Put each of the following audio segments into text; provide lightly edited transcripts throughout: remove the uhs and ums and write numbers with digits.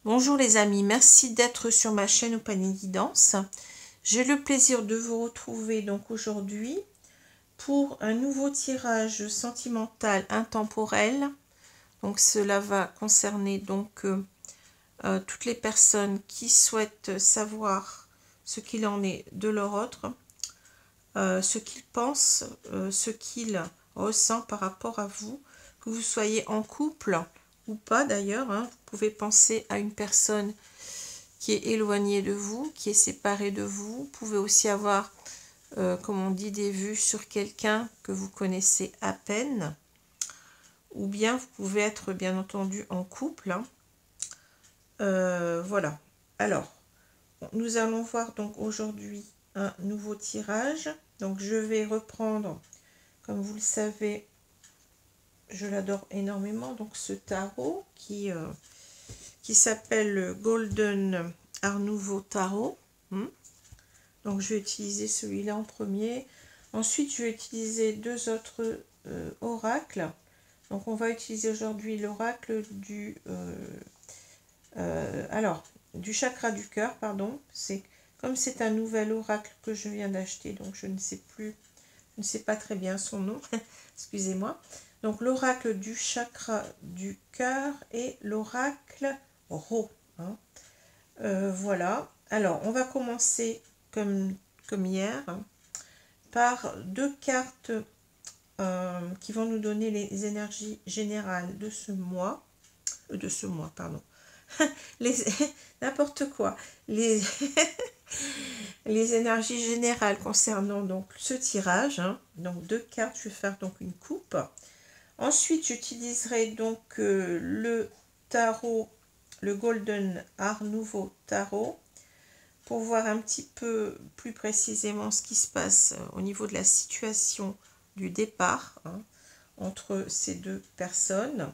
Bonjour les amis, merci d'être sur ma chaîne Au Panier Guidance. J'ai le plaisir de vous retrouver donc aujourd'hui pour un nouveau tirage sentimental intemporel. Donc cela va concerner donc toutes les personnes qui souhaitent savoir ce qu'il en est de leur autre, ce qu'ils pensent, ce qu'ils ressentent par rapport à vous, que vous soyez en couple ou pas d'ailleurs, hein. Vous pouvez penser à une personne qui est éloignée de vous, qui est séparée de vous. Vous pouvez aussi avoir, comme on dit, des vues sur quelqu'un que vous connaissez à peine. Ou bien vous pouvez être bien entendu en couple, hein. Voilà. Alors, nous allons voir donc aujourd'hui un nouveau tirage. Donc je vais reprendre, comme vous le savez, je l'adore énormément, donc ce tarot qui s'appelle Golden Art Nouveau Tarot. Donc je vais utiliser celui-là en premier. Ensuite, je vais utiliser deux autres oracles. Donc on va utiliser aujourd'hui l'oracle du chakra du cœur, pardon. Comme c'est un nouvel oracle que je viens d'acheter, donc je ne sais pas très bien son nom, excusez-moi. Donc l'oracle du chakra du cœur et l'oracle Ro. Hein. Voilà. Alors on va commencer comme hier par deux cartes qui vont nous donner les énergies générales de ce mois, pardon. N'importe quoi. Les énergies générales concernant donc ce tirage, hein. Donc deux cartes, je vais faire donc une coupe. Ensuite, j'utiliserai donc le tarot, le Golden Art Nouveau Tarot, pour voir un petit peu plus précisément ce qui se passe au niveau de la situation du départ, hein, entre ces deux personnes.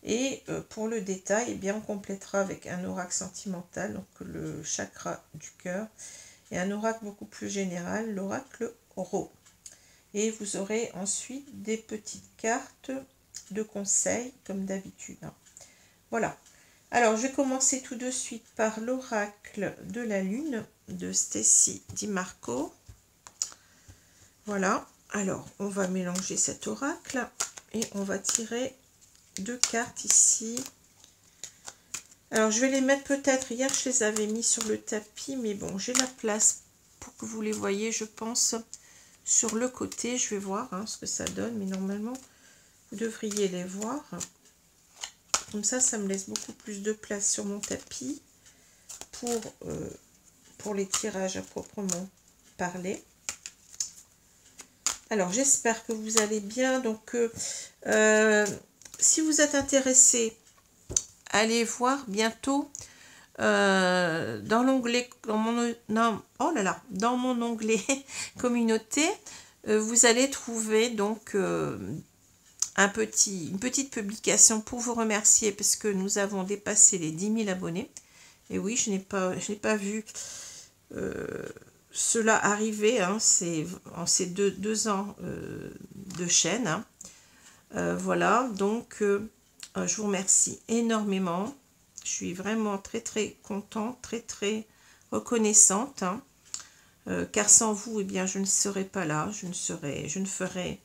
Et pour le détail, eh bien, on complétera avec un oracle sentimental, donc le chakra du cœur, et un oracle beaucoup plus général, l'oracle Ro. Et vous aurez ensuite des petites cartes de conseils, comme d'habitude. Voilà. Alors, je vais commencer tout de suite par l'oracle de la lune de Stacy DiMarco. Voilà. Alors, on va mélanger cet oracle et on va tirer deux cartes ici. Alors, je vais les mettre peut-être, hier je les avais mis sur le tapis, mais bon, j'ai la place pour que vous les voyez, je pense, sur le côté. Je vais voir ce que ça donne, mais normalement, vous devriez les voir. Comme ça me laisse beaucoup plus de place sur mon tapis pour les tirages à proprement parler. Alors, j'espère que vous allez bien. Donc, si vous êtes intéressé, allez voir bientôt dans l'onglet, dans mon onglet communauté, vous allez trouver donc une petite publication pour vous remercier parce que nous avons dépassé les 10 000 abonnés. Et oui, je n'ai pas vu cela arriver, hein, en ces deux ans de chaîne. Hein. Voilà, donc je vous remercie énormément. Je suis vraiment très très contente, très très reconnaissante. Hein. Car sans vous, eh bien, je ne serais pas là, je ne ferais...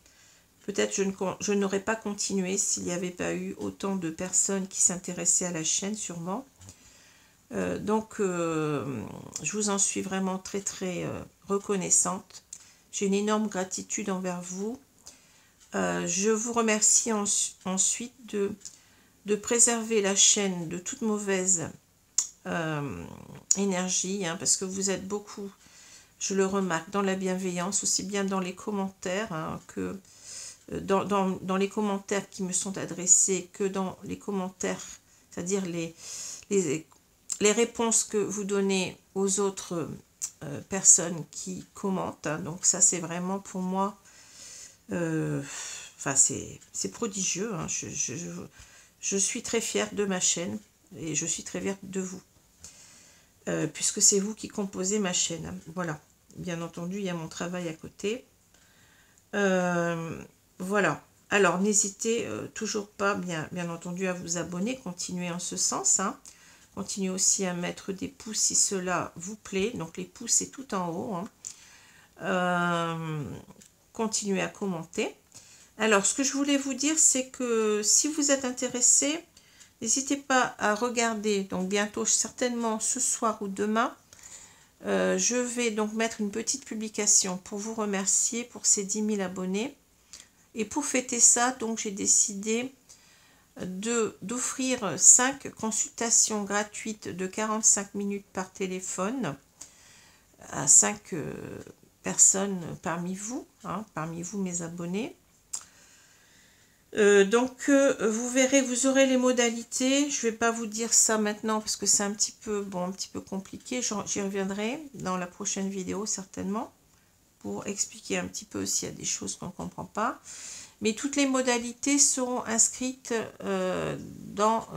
Peut-être je n'aurais pas continué s'il n'y avait pas eu autant de personnes qui s'intéressaient à la chaîne, sûrement. Donc, je vous en suis vraiment très très reconnaissante. J'ai une énorme gratitude envers vous. Je vous remercie ensuite de préserver la chaîne de toute mauvaise énergie, hein, parce que vous êtes beaucoup, je le remarque, dans la bienveillance, aussi bien dans les commentaires, hein, que dans les commentaires qui me sont adressés, que dans les commentaires, c'est-à-dire les réponses que vous donnez aux autres personnes qui commentent. Hein. Donc ça, c'est vraiment pour moi, c'est prodigieux. Hein. Je suis très fière de ma chaîne et je suis très fière de vous, puisque c'est vous qui composez ma chaîne. Hein. Voilà, bien entendu, il y a mon travail à côté. Voilà. Alors, n'hésitez toujours pas, bien entendu, à vous abonner, continuez en ce sens. Hein. Continuez aussi à mettre des pouces si cela vous plaît. Donc les pouces, c'est tout en haut. Continuez à commenter. Alors, ce que je voulais vous dire, c'est que si vous êtes intéressé, n'hésitez pas à regarder. Donc bientôt, certainement ce soir ou demain, je vais donc mettre une petite publication pour vous remercier pour ces 10 000 abonnés. Et pour fêter ça, donc j'ai décidé d'offrir 5 consultations gratuites de 45 minutes par téléphone à 5 personnes parmi vous, parmi vous mes abonnés. Vous verrez, vous aurez les modalités. Je ne vais pas vous dire ça maintenant parce que c'est un petit peu compliqué. J'y reviendrai dans la prochaine vidéo certainement pour expliquer un petit peu s'il y a des choses qu'on ne comprend pas. Mais toutes les modalités seront inscrites dans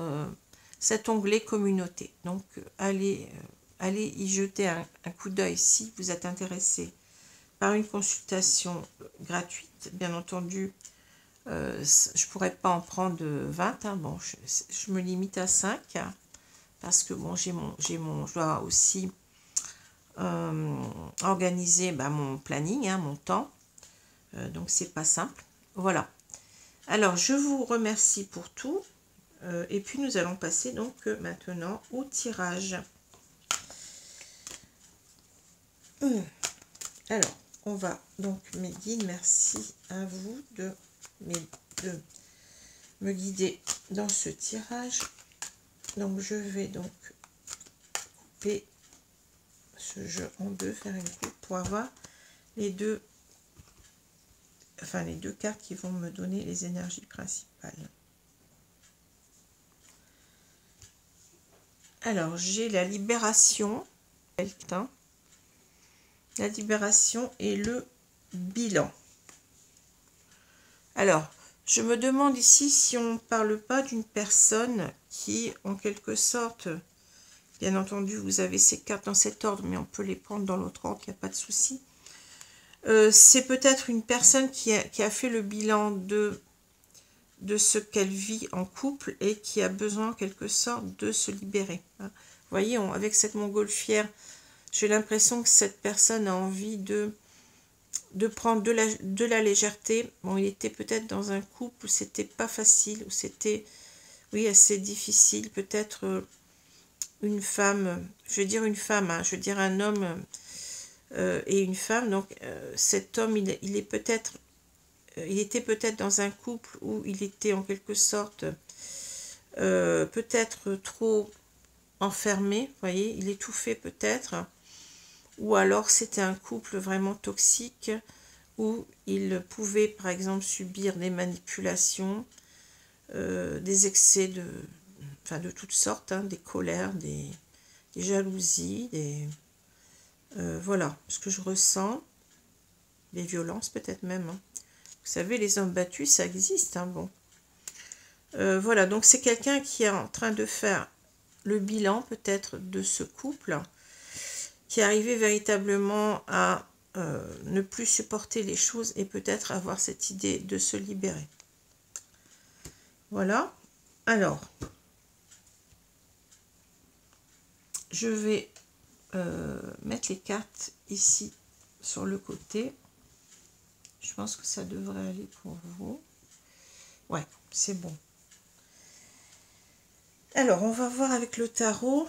cet onglet communauté. Donc allez y jeter un coup d'œil si vous êtes intéressé par une consultation gratuite. Bien entendu, je ne pourrais pas en prendre 20. Bon, je me limite à 5 parce que bon, je dois aussi organiser mon planning, mon temps. Donc c'est pas simple. Voilà. Alors je vous remercie pour tout. Et puis nous allons passer donc maintenant au tirage. Alors, on va donc, mes guides, merci à vous de me guider dans ce tirage. Donc je vais donc couper ce jeu en deux, faire une coupe pour avoir les deux cartes qui vont me donner les énergies principales. Alors j'ai la libération, la libération et le bilan. Alors je me demande ici si on ne parle pas d'une personne qui, en quelque sorte, bien entendu, vous avez ces cartes dans cet ordre, mais on peut les prendre dans l'autre ordre, il n'y a pas de souci. C'est peut-être une personne qui a fait le bilan de ce qu'elle vit en couple et qui a besoin, en quelque sorte, de se libérer. Vous voyez, avec cette montgolfière, j'ai l'impression que cette personne a envie de prendre de la légèreté. Bon, il était peut-être dans un couple où c'était pas facile, où c'était, oui, assez difficile. Peut-être une femme, je veux dire une femme, je veux dire un homme et une femme. Donc cet homme, il était peut-être dans un couple où il était en quelque sorte peut-être trop enfermé, vous voyez, il étouffait peut-être. Ou alors c'était un couple vraiment toxique où il pouvait par exemple subir des manipulations, des excès de toutes sortes, des colères, des jalousies, voilà ce que je ressens, des violences peut-être même. Vous savez, les hommes battus, ça existe. Bon. Voilà, donc c'est quelqu'un qui est en train de faire le bilan peut-être de ce couple, qui est arrivé véritablement à ne plus supporter les choses et peut-être avoir cette idée de se libérer. Voilà. Alors, je vais mettre les cartes ici sur le côté. Je pense que ça devrait aller pour vous. Ouais, c'est bon. Alors, on va voir avec le tarot.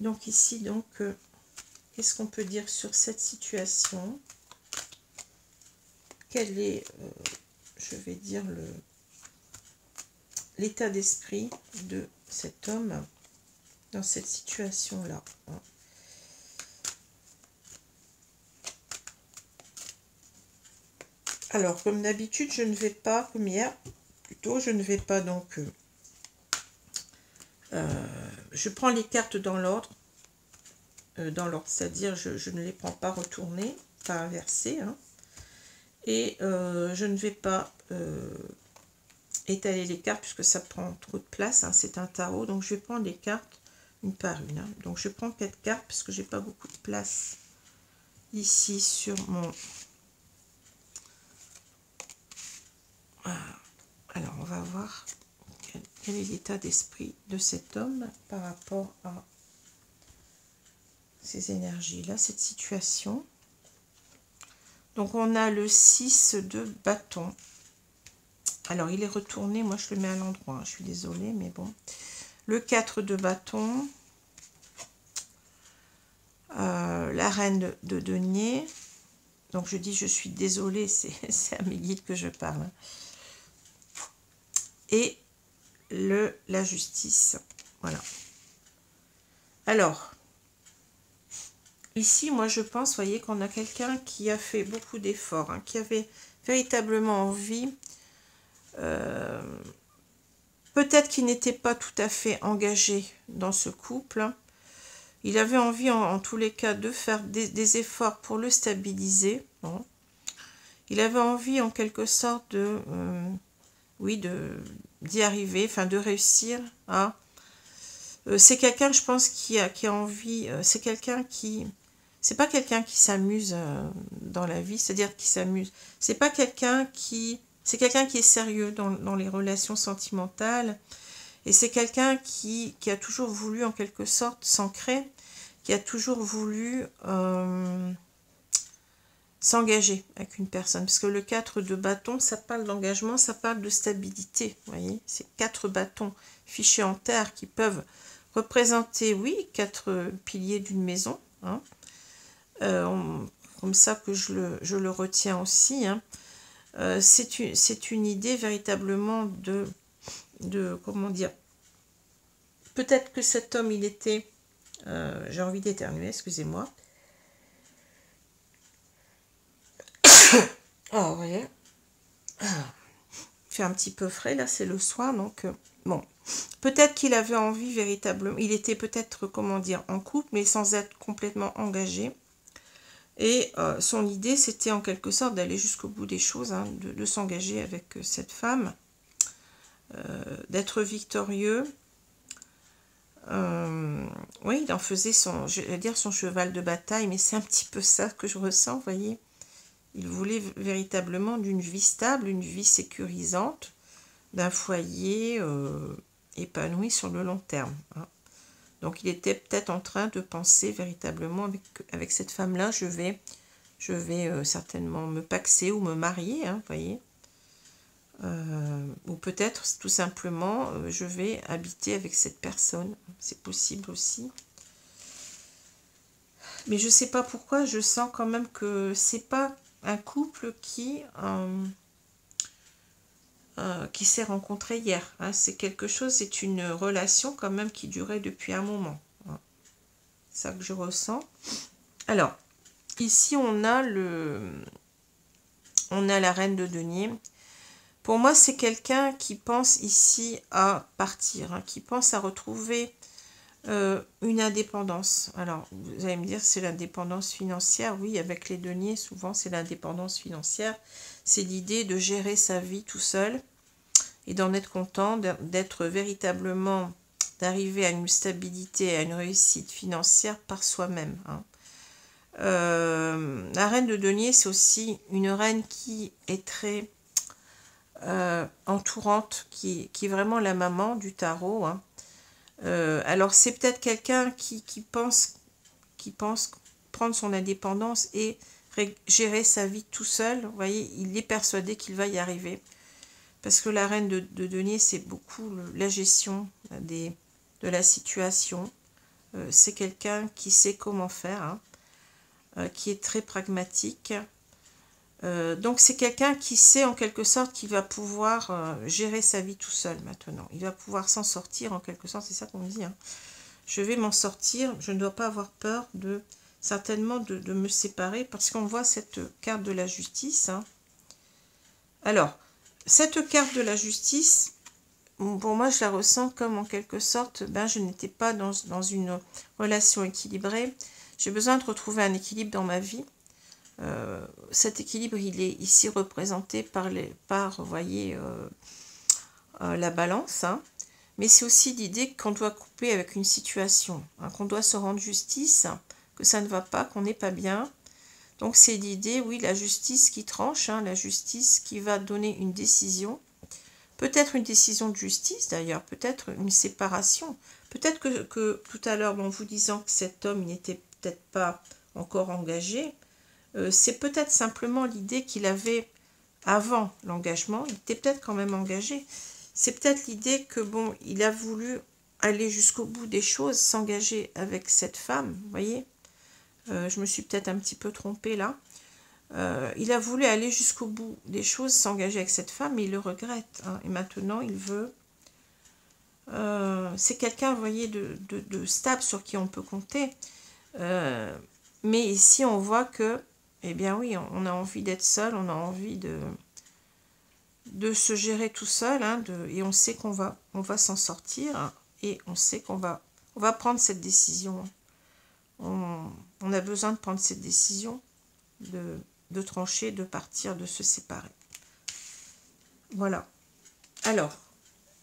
Donc ici, qu'est-ce qu'on peut dire sur cette situation? Quel est, je vais dire, l'état d'esprit de cet homme dans cette situation-là? Alors, comme d'habitude, je ne vais pas, comme hier, plutôt, je ne vais pas donc... je prends les cartes dans l'ordre, c'est-à-dire je ne les prends pas retournées, pas inversées, et je ne vais pas étaler les cartes puisque ça prend trop de place, c'est un tarot, donc je vais prendre les cartes une par une. Donc je prends 4 cartes parce que j'ai pas beaucoup de place ici sur mon... Alors on va voir Quel est l'état d'esprit de cet homme par rapport à ces énergies-là, cette situation? Donc, on a le 6 de bâton. Alors, il est retourné. Moi, je le mets à l'endroit. Hein, je suis désolée, mais bon. Le 4 de bâton. La reine de denier. Donc, je dis, je suis désolée. C'est à mes guides que je parle. Hein. Et la justice. Voilà. Alors, ici, moi, je pense, voyez, qu'on a quelqu'un qui a fait beaucoup d'efforts, hein, qui avait véritablement envie, peut-être qu'il n'était pas tout à fait engagé dans ce couple. Hein. Il avait envie, en tous les cas, de faire des efforts pour le stabiliser. Hein. Il avait envie, en quelque sorte, oui, d'y arriver, enfin, de réussir à... c'est quelqu'un, je pense, qui a envie... c'est quelqu'un qui... C'est pas quelqu'un qui s'amuse dans la vie, c'est-à-dire qui s'amuse. C'est pas quelqu'un qui... C'est quelqu'un qui est sérieux dans les relations sentimentales. Et c'est quelqu'un qui a toujours voulu, en quelque sorte, s'ancrer, qui a toujours voulu s'engager avec une personne. Parce que le 4 de bâton, ça parle d'engagement, ça parle de stabilité. Vous voyez, c'est 4 bâtons fichés en terre qui peuvent représenter, oui, 4 piliers d'une maison. Hein. Comme ça que je le retiens aussi. Hein. C'est une idée véritablement de comment dire, peut-être que cet homme, il était, j'ai envie d'éternuer, excusez-moi. Oh, vous voyez, il fait un petit peu frais, là, c'est le soir, donc, bon. Peut-être qu'il avait envie véritablement, il était peut-être, comment dire, en couple, mais sans être complètement engagé. Et son idée, c'était en quelque sorte d'aller jusqu'au bout des choses, hein, de s'engager avec cette femme, d'être victorieux. Oui, il en faisait je vais dire son cheval de bataille, mais c'est un petit peu ça que je ressens, vous voyez. Il voulait véritablement d'une vie stable, une vie sécurisante, d'un foyer épanoui sur le long terme. Hein. Donc il était peut-être en train de penser véritablement avec cette femme-là, je vais certainement me paxer ou me marier, hein, vous voyez. Ou peut-être tout simplement je vais habiter avec cette personne, c'est possible aussi. Mais je ne sais pas pourquoi, je sens quand même que c'est pas un couple qui s'est rencontré hier. Hein. C'est quelque chose, c'est une relation quand même qui durait depuis un moment. Hein. C'est ça que je ressens. Alors, ici on a la reine de denier. Pour moi, c'est quelqu'un qui pense ici à partir, hein, qui pense à retrouver une indépendance. Alors, vous allez me dire, c'est l'indépendance financière. Oui, avec les deniers, souvent, c'est l'indépendance financière. C'est l'idée de gérer sa vie tout seul et d'en être content, d'être véritablement, d'arriver à une stabilité, à une réussite financière par soi-même. Hein. La reine de denier, c'est aussi une reine qui est très entourante, qui est vraiment la maman du tarot. Hein. Alors c'est peut-être quelqu'un qui pense prendre son indépendance et gérer sa vie tout seul. Vous voyez, il est persuadé qu'il va y arriver. Parce que la reine de denier, c'est beaucoup la gestion de la situation. C'est quelqu'un qui sait comment faire, hein, qui est très pragmatique. Donc c'est quelqu'un qui sait en quelque sorte qu'il va pouvoir gérer sa vie tout seul maintenant. Il va pouvoir s'en sortir en quelque sorte, c'est ça qu'on me dit. Hein. Je vais m'en sortir, je ne dois pas avoir peur certainement de me séparer parce qu'on voit cette carte de la justice. Hein. Alors, cette carte de la justice, pour moi je la ressens comme en quelque sorte, je n'étais pas dans une relation équilibrée. J'ai besoin de retrouver un équilibre dans ma vie. Cet équilibre, il est ici représenté par vous voyez, la balance, hein. Mais c'est aussi l'idée qu'on doit couper avec une situation, hein, qu'on doit se rendre justice, que ça ne va pas, qu'on n'est pas bien. Donc c'est l'idée, oui, la justice qui tranche, hein, la justice qui va donner une décision Peut-être une décision de justice d'ailleurs, peut-être une séparation. Peut-être que tout à l'heure, en vous disant que cet homme n'était peut-être pas encore engagé, c'est peut-être simplement l'idée qu'il avait avant l'engagement, il était peut-être quand même engagé. C'est peut-être l'idée que, bon, il a voulu aller jusqu'au bout des choses, s'engager avec cette femme, vous voyez. Je me suis peut-être un petit peu trompée là. Il a voulu aller jusqu'au bout des choses, s'engager avec cette femme, mais il le regrette. Hein, et maintenant, il veut... c'est quelqu'un, vous voyez, de stable sur qui on peut compter. Mais ici, on voit que, eh bien oui, on a envie d'être seul, on a envie de se gérer tout seul, hein, et on sait qu'on va, s'en sortir, hein, et on sait qu'on va, prendre cette décision. On a besoin de prendre cette décision, de trancher, de partir, de se séparer. Voilà. Alors,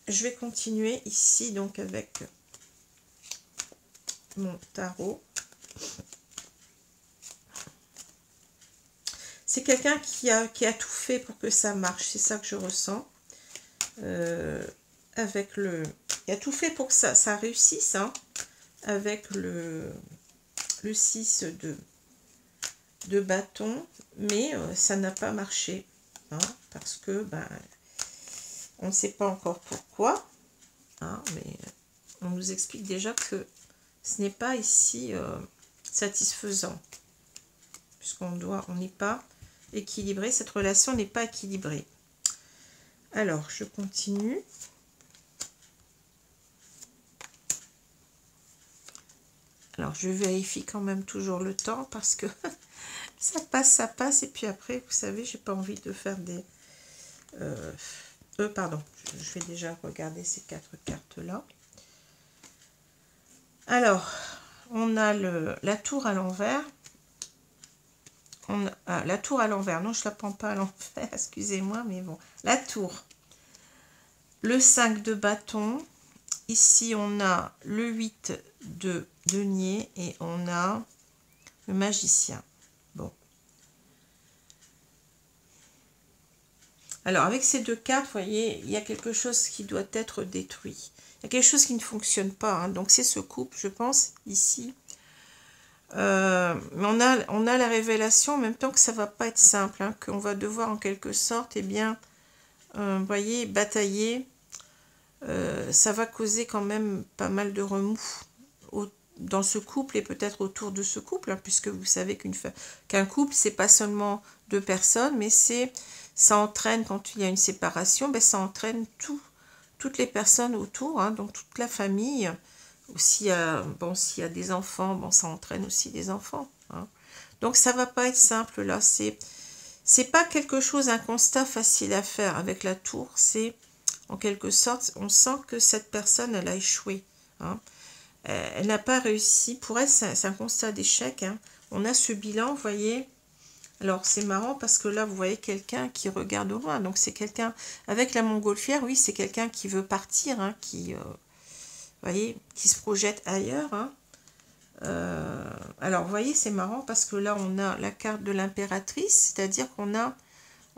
je vais continuer ici donc avec mon tarot. C'est quelqu'un qui a tout fait pour que ça marche, c'est ça que je ressens. Avec le... Il a tout fait pour que ça réussisse, hein, avec le 6 de bâton, mais ça n'a pas marché, hein, parce que ben, on ne sait pas encore pourquoi, hein, mais on nous explique déjà que ce n'est pas ici satisfaisant, puisqu'on n'est pas équilibré, cette relation n'est pas équilibrée. Alors, je continue. Alors, je vérifie quand même toujours le temps parce que ça passe. Et puis après, vous savez, j'ai pas envie de faire des... pardon, je vais déjà regarder ces 4 cartes-là. Alors, on a la tour à l'envers. La tour à l'envers. Non, je ne la prends pas à l'envers, excusez-moi, mais bon. La tour. Le 5 de bâton. Ici, on a le 8 de denier et on a le magicien. Bon. Alors, avec ces 2 cartes, vous voyez, il y a quelque chose qui doit être détruit. Il y a quelque chose qui ne fonctionne pas. Hein. Donc, c'est ce couple, je pense, ici. Mais on a la révélation en même temps que ça ne va pas être simple. Hein, qu'on va devoir, en quelque sorte, eh bien, vous voyez, batailler. Ça va causer quand même pas mal de remous dans ce couple et peut-être autour de ce couple, hein, puisque vous savez qu'un couple, c'est pas seulement 2 personnes, mais ça entraîne, quand il y a une séparation, ben, ça entraîne toutes les personnes autour, hein, donc toute la famille. S'il y a des enfants, bon, ça entraîne aussi des enfants. Hein. Donc ça va pas être simple là, c'est pas quelque chose, un constat facile à faire avec la tour, c'est en quelque sorte, on sent que cette personne, elle a échoué. Hein. Elle n'a pas réussi. Pour elle, c'est un constat d'échec. Hein. On a ce bilan, vous voyez. Alors, c'est marrant parce que là, vous voyez quelqu'un qui regarde au loin. Donc, c'est quelqu'un, avec la montgolfière, oui, c'est quelqu'un qui veut partir, hein, vous voyez, qui se projette ailleurs. Hein. Alors, vous voyez, c'est marrant parce que là, on a la carte de l'impératrice, c'est-à-dire qu'on a...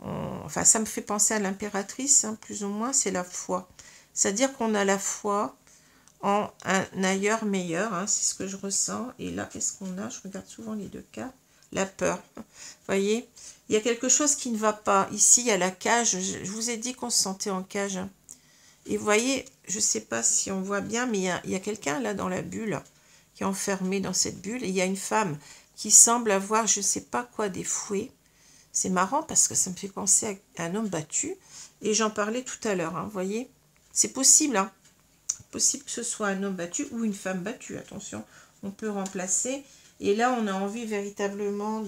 Enfin, ça me fait penser à l'impératrice, hein, plus ou moins, c'est la foi. C'est-à-dire qu'on a la foi en un ailleurs meilleur, hein, c'est ce que je ressens. Et là, qu'est-ce qu'on a? Je regarde souvent les 2 cartes. La peur. Vous voyez, il y a quelque chose qui ne va pas. Ici, il y a la cage. Je vous ai dit qu'on se sentait en cage. Hein. Et vous voyez, je ne sais pas si on voit bien, mais il y a quelqu'un là dans la bulle, qui est enfermé dans cette bulle. Et il y a une femme qui semble avoir, je ne sais pas quoi, des fouets. C'est marrant parce que ça me fait penser à un homme battu. Et j'en parlais tout à l'heure, hein, vous voyez. C'est possible, hein. Possible que ce soit un homme battu ou une femme battue. Attention, on peut remplacer. Et là, on a envie véritablement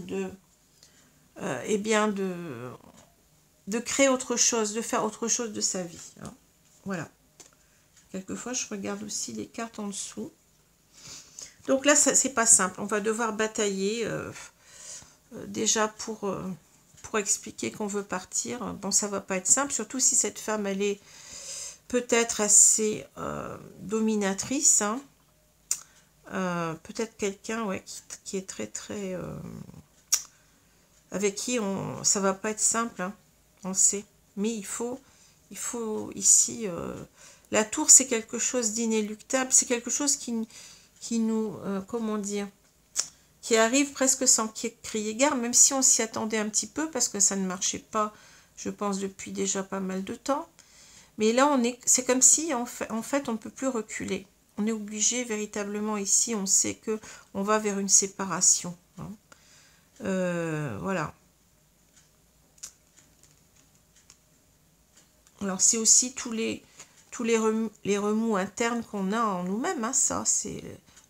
eh bien de créer autre chose, de faire autre chose de sa vie. Hein. Voilà. Quelquefois, je regarde aussi les cartes en dessous. Donc là, c'est pas simple. On va devoir batailler déjà pour expliquer qu'on veut partir. Bon, ça va pas être simple, surtout si cette femme, elle est peut-être assez dominatrice. Hein. Peut-être quelqu'un, ouais, qui est très avec qui ça va pas être simple, hein, on le sait. Mais il faut Il faut ici... la tour, c'est quelque chose d'inéluctable. C'est quelque chose qui nous... comment dire, qui arrive presque sans crier gare, même si on s'y attendait un petit peu, parce que ça ne marchait pas, je pense, depuis déjà pas mal de temps. Mais là, c'est comme si, en fait, on ne peut plus reculer. On est obligé, véritablement, ici, on sait que on va vers une séparation. Hein. Voilà. Alors, c'est aussi tous les remous internes qu'on a en nous-mêmes, hein, ça, c'est...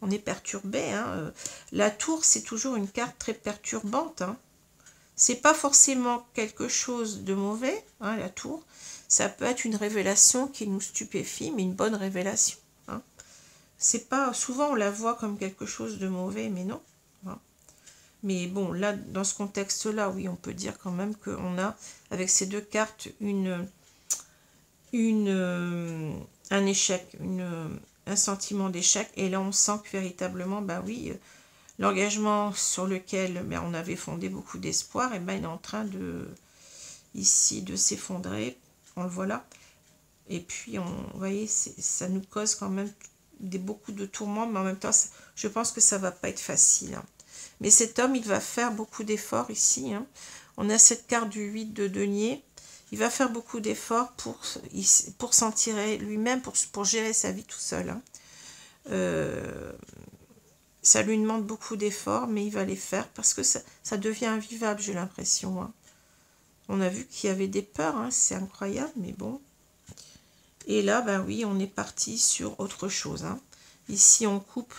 On est perturbé. Hein. La tour, c'est toujours une carte très perturbante. Hein. C'est pas forcément quelque chose de mauvais, hein, la tour. Ça peut être une révélation qui nous stupéfie, mais une bonne révélation. Hein. C'est pas... Souvent, on la voit comme quelque chose de mauvais, mais non. Hein. Mais bon, là, dans ce contexte-là, oui, on peut dire quand même qu'on a, avec ces deux cartes, un échec, un sentiment d'échec. Et là, on sent que véritablement, ben oui, l'engagement sur lequel on avait fondé beaucoup d'espoir, et ben il est en train ici de s'effondrer. On le voit là. Et puis, vous voyez, ça nous cause quand même beaucoup de tourments, mais en même temps, je pense que ça va pas être facile. Hein. Mais cet homme, il va faire beaucoup d'efforts ici. Hein. On a cette carte du 8 de denier. Il va faire beaucoup d'efforts pour s'en tirer lui-même, pour gérer sa vie tout seul. Hein. Ça lui demande beaucoup d'efforts, mais il va les faire parce que ça devient invivable, j'ai l'impression. Hein. On a vu qu'il y avait des peurs, hein, c'est incroyable, mais bon. Et là, ben oui, on est parti sur autre chose. Hein. Ici, on coupe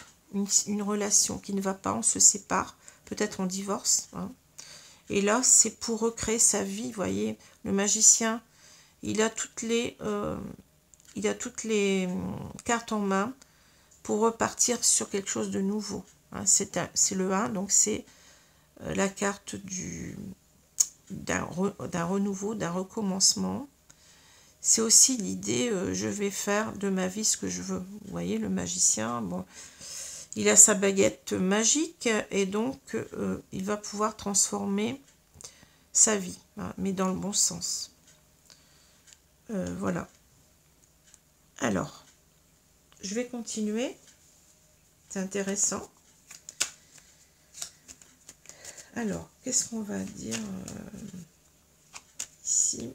une relation qui ne va pas, on se sépare, peut-être on divorce. Hein. Et là, c'est pour recréer sa vie, vous voyez. Le magicien, il a toutes les cartes en main pour repartir sur quelque chose de nouveau. Hein. C'est le 1, donc c'est la carte d'un renouveau, d'un recommencement. C'est aussi l'idée, je vais faire de ma vie ce que je veux. Vous voyez, le magicien, bon, il a sa baguette magique et donc il va pouvoir transformer sa vie, hein, mais dans le bon sens. Voilà. Alors, je vais continuer. C'est intéressant. Alors, qu'est-ce qu'on va dire ici?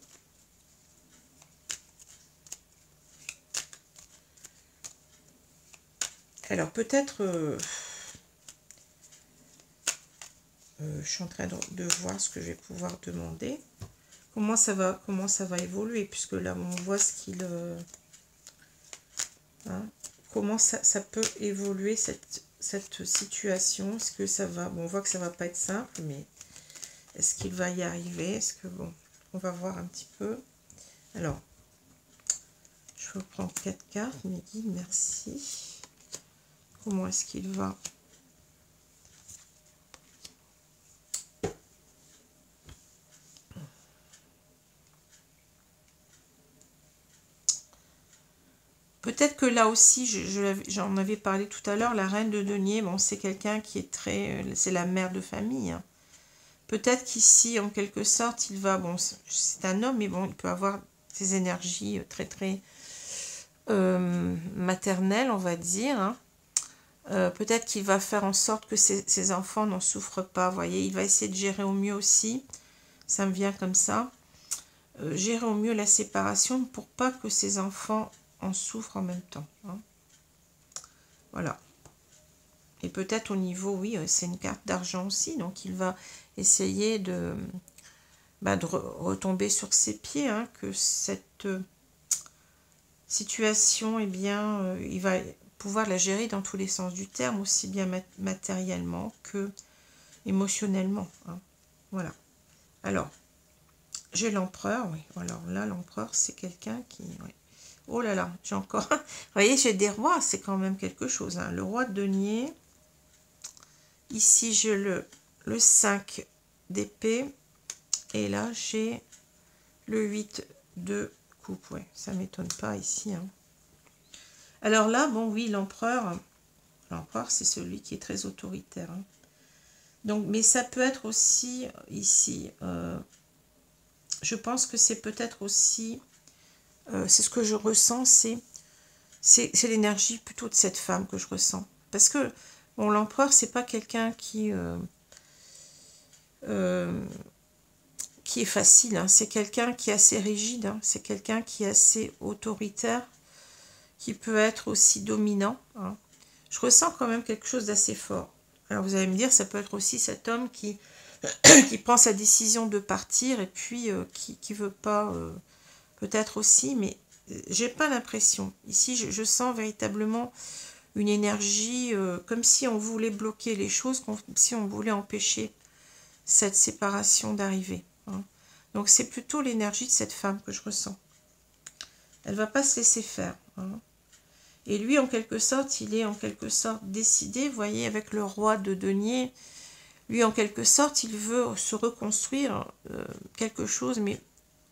Alors, peut-être... je suis en train de voir ce que je vais pouvoir demander. Comment ça va évoluer, puisque là, on voit ce qu'il... hein, comment ça peut évoluer, cette situation. Est-ce que ça va... Bon, on voit que ça va pas être simple, mais est-ce qu'il va y arriver? Est-ce que... Bon, on va voir un petit peu. Alors, je reprends 4 cartes. Mes guides, merci. Comment est-ce qu'il va? Peut-être que là aussi, j'en avais parlé tout à l'heure, la reine de denier, bon, c'est quelqu'un qui est très... c'est la mère de famille. Hein. Peut-être qu'ici, en quelque sorte, il va... Bon, c'est un homme, mais bon, il peut avoir des énergies très, très maternelles, on va dire. Hein. Peut-être qu'il va faire en sorte que ses enfants n'en souffrent pas. Vous voyez, il va essayer de gérer au mieux aussi. Ça me vient comme ça. Gérer au mieux la séparation pour pas que ses enfants en souffrent en même temps. Hein. Voilà. Et peut-être au niveau, oui, c'est une carte d'argent aussi. Donc, il va essayer de retomber sur ses pieds. Hein, que cette situation, eh bien, il va pouvoir la gérer dans tous les sens du terme, aussi bien matériellement que émotionnellement. Hein. Voilà. Alors, j'ai l'empereur. Oui. Alors là, l'empereur, c'est quelqu'un qui... Oui. Oh là là, j'ai encore... Vous voyez, j'ai des rois, c'est quand même quelque chose. Hein. Le roi de denier. Ici, j'ai le 5 d'épée. Et là, j'ai le 8 de coupe. Ouais, ça ne m'étonne pas ici. Hein. Alors là, bon, oui, l'empereur, c'est celui qui est très autoritaire. Hein. Donc, mais ça peut être aussi, ici, je pense que c'est peut-être aussi c'est ce que je ressens, c'est l'énergie plutôt de cette femme que je ressens. Parce que, bon, l'empereur, c'est pas quelqu'un qui est facile, hein. C'est quelqu'un qui est assez rigide, hein. C'est quelqu'un qui est assez autoritaire, qui peut être aussi dominant, hein. Je ressens quand même quelque chose d'assez fort. Alors vous allez me dire, ça peut être aussi cet homme qui prend sa décision de partir et puis qui veut pas, peut-être aussi, mais j'ai pas l'impression. Ici, je sens véritablement une énergie comme si on voulait bloquer les choses, comme si on voulait empêcher cette séparation d'arriver, hein. Donc c'est plutôt l'énergie de cette femme que je ressens. Elle va pas se laisser faire, hein. Et lui, en quelque sorte, il est en quelque sorte décidé, vous voyez, avec le roi de denier. Lui, en quelque sorte, il veut se reconstruire quelque chose, mais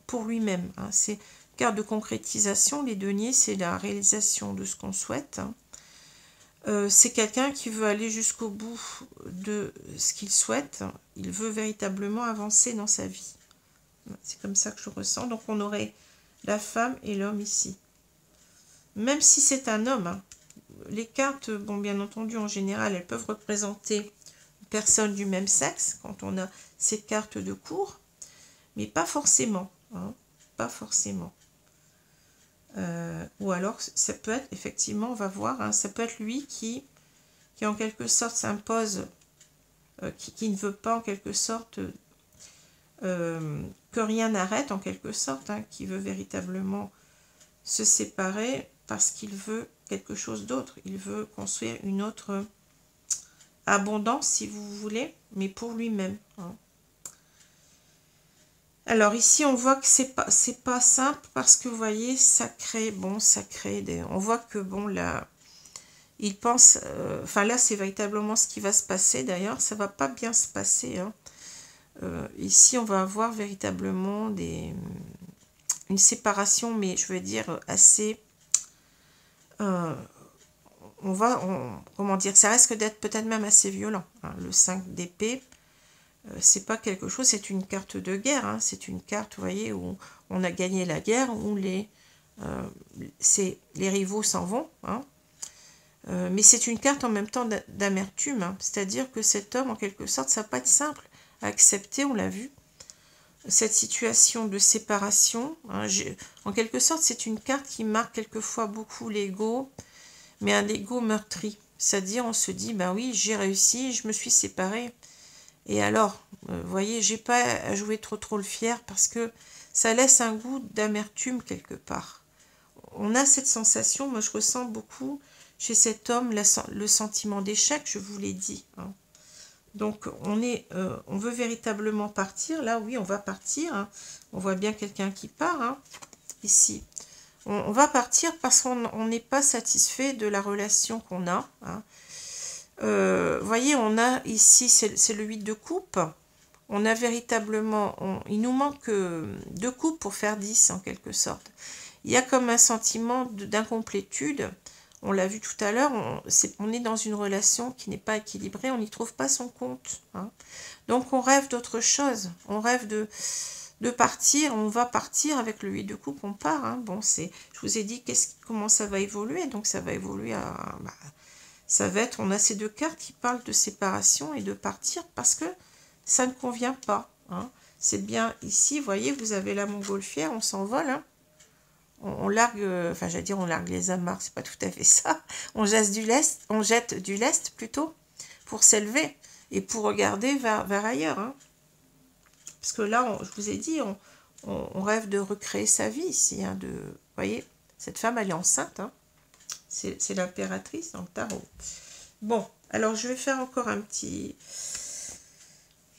pour lui-même, hein. C'est une carte de concrétisation. Les deniers, c'est la réalisation de ce qu'on souhaite, hein. C'est quelqu'un qui veut aller jusqu'au bout de ce qu'il souhaite. Il veut véritablement avancer dans sa vie. C'est comme ça que je ressens. Donc, on aurait la femme et l'homme ici. Même si c'est un homme, hein, les cartes, bon, bien entendu, en général, elles peuvent représenter une personne du même sexe, quand on a ces cartes de cour, mais pas forcément, hein, pas forcément. Ou alors, ça peut être, effectivement, on va voir, hein, ça peut être lui qui en quelque sorte s'impose, qui ne veut pas, en quelque sorte, que rien n'arrête, en quelque sorte, hein, qui veut véritablement se séparer parce qu'il veut quelque chose d'autre. Il veut construire une autre abondance, si vous voulez, mais pour lui-même, hein. Alors ici, on voit que c'est pas simple parce que vous voyez, ça crée, bon, ça crée des... On voit que, bon, là, il pense... Enfin, là, c'est véritablement ce qui va se passer, d'ailleurs. Ça va pas bien se passer, hein. Ici, on va avoir véritablement une séparation, mais je veux dire assez... comment dire, ça risque d'être peut-être même assez violent, hein. Le 5 d'épée, c'est pas quelque chose, c'est une carte de guerre, hein. C'est une carte, vous voyez, où on a gagné la guerre, où les rivaux s'en vont, hein. Mais c'est une carte en même temps d'amertume, hein. C'est-à-dire que cet homme, en quelque sorte, ça va pas être simple à accepter, on l'a vu, cette situation de séparation, hein. En quelque sorte, c'est une carte qui marque quelquefois beaucoup l'ego, mais un ego meurtri. C'est-à-dire, on se dit, ben oui, j'ai réussi, je me suis séparée. Et alors, vous voyez, j'ai pas à jouer trop le fier parce que ça laisse un goût d'amertume quelque part. On a cette sensation, moi je ressens beaucoup chez cet homme le sentiment d'échec, je vous l'ai dit, hein. Donc on veut véritablement partir. Là, oui, on va partir, hein. On voit bien quelqu'un qui part, hein, ici. On va partir parce qu'on n'est pas satisfait de la relation qu'on a, hein. Voyez, on a ici, c'est le 8 de coupe. On a véritablement, il nous manque 2 coupes pour faire 10 en quelque sorte. Il y a comme un sentiment d'incomplétude. On l'a vu tout à l'heure, on est dans une relation qui n'est pas équilibrée, on n'y trouve pas son compte, hein. Donc on rêve d'autre chose, on rêve de partir, on va partir avec le 8 de coupe, on part, hein. Bon, je vous ai dit comment ça va évoluer, donc ça va évoluer à... ça va être, on a ces 2 cartes qui parlent de séparation et de partir parce que ça ne convient pas, hein. C'est bien ici, vous voyez, vous avez la montgolfière, on s'envole, hein. On largue, enfin j'allais dire on largue les amarres, c'est pas tout à fait ça. On jette du lest plutôt pour s'élever et pour regarder vers ailleurs, hein. Parce que là, je vous ai dit, on rêve de recréer sa vie ici, hein, vous voyez, cette femme elle est enceinte, hein. C'est l'impératrice dans le tarot. Bon, alors je vais faire encore un petit...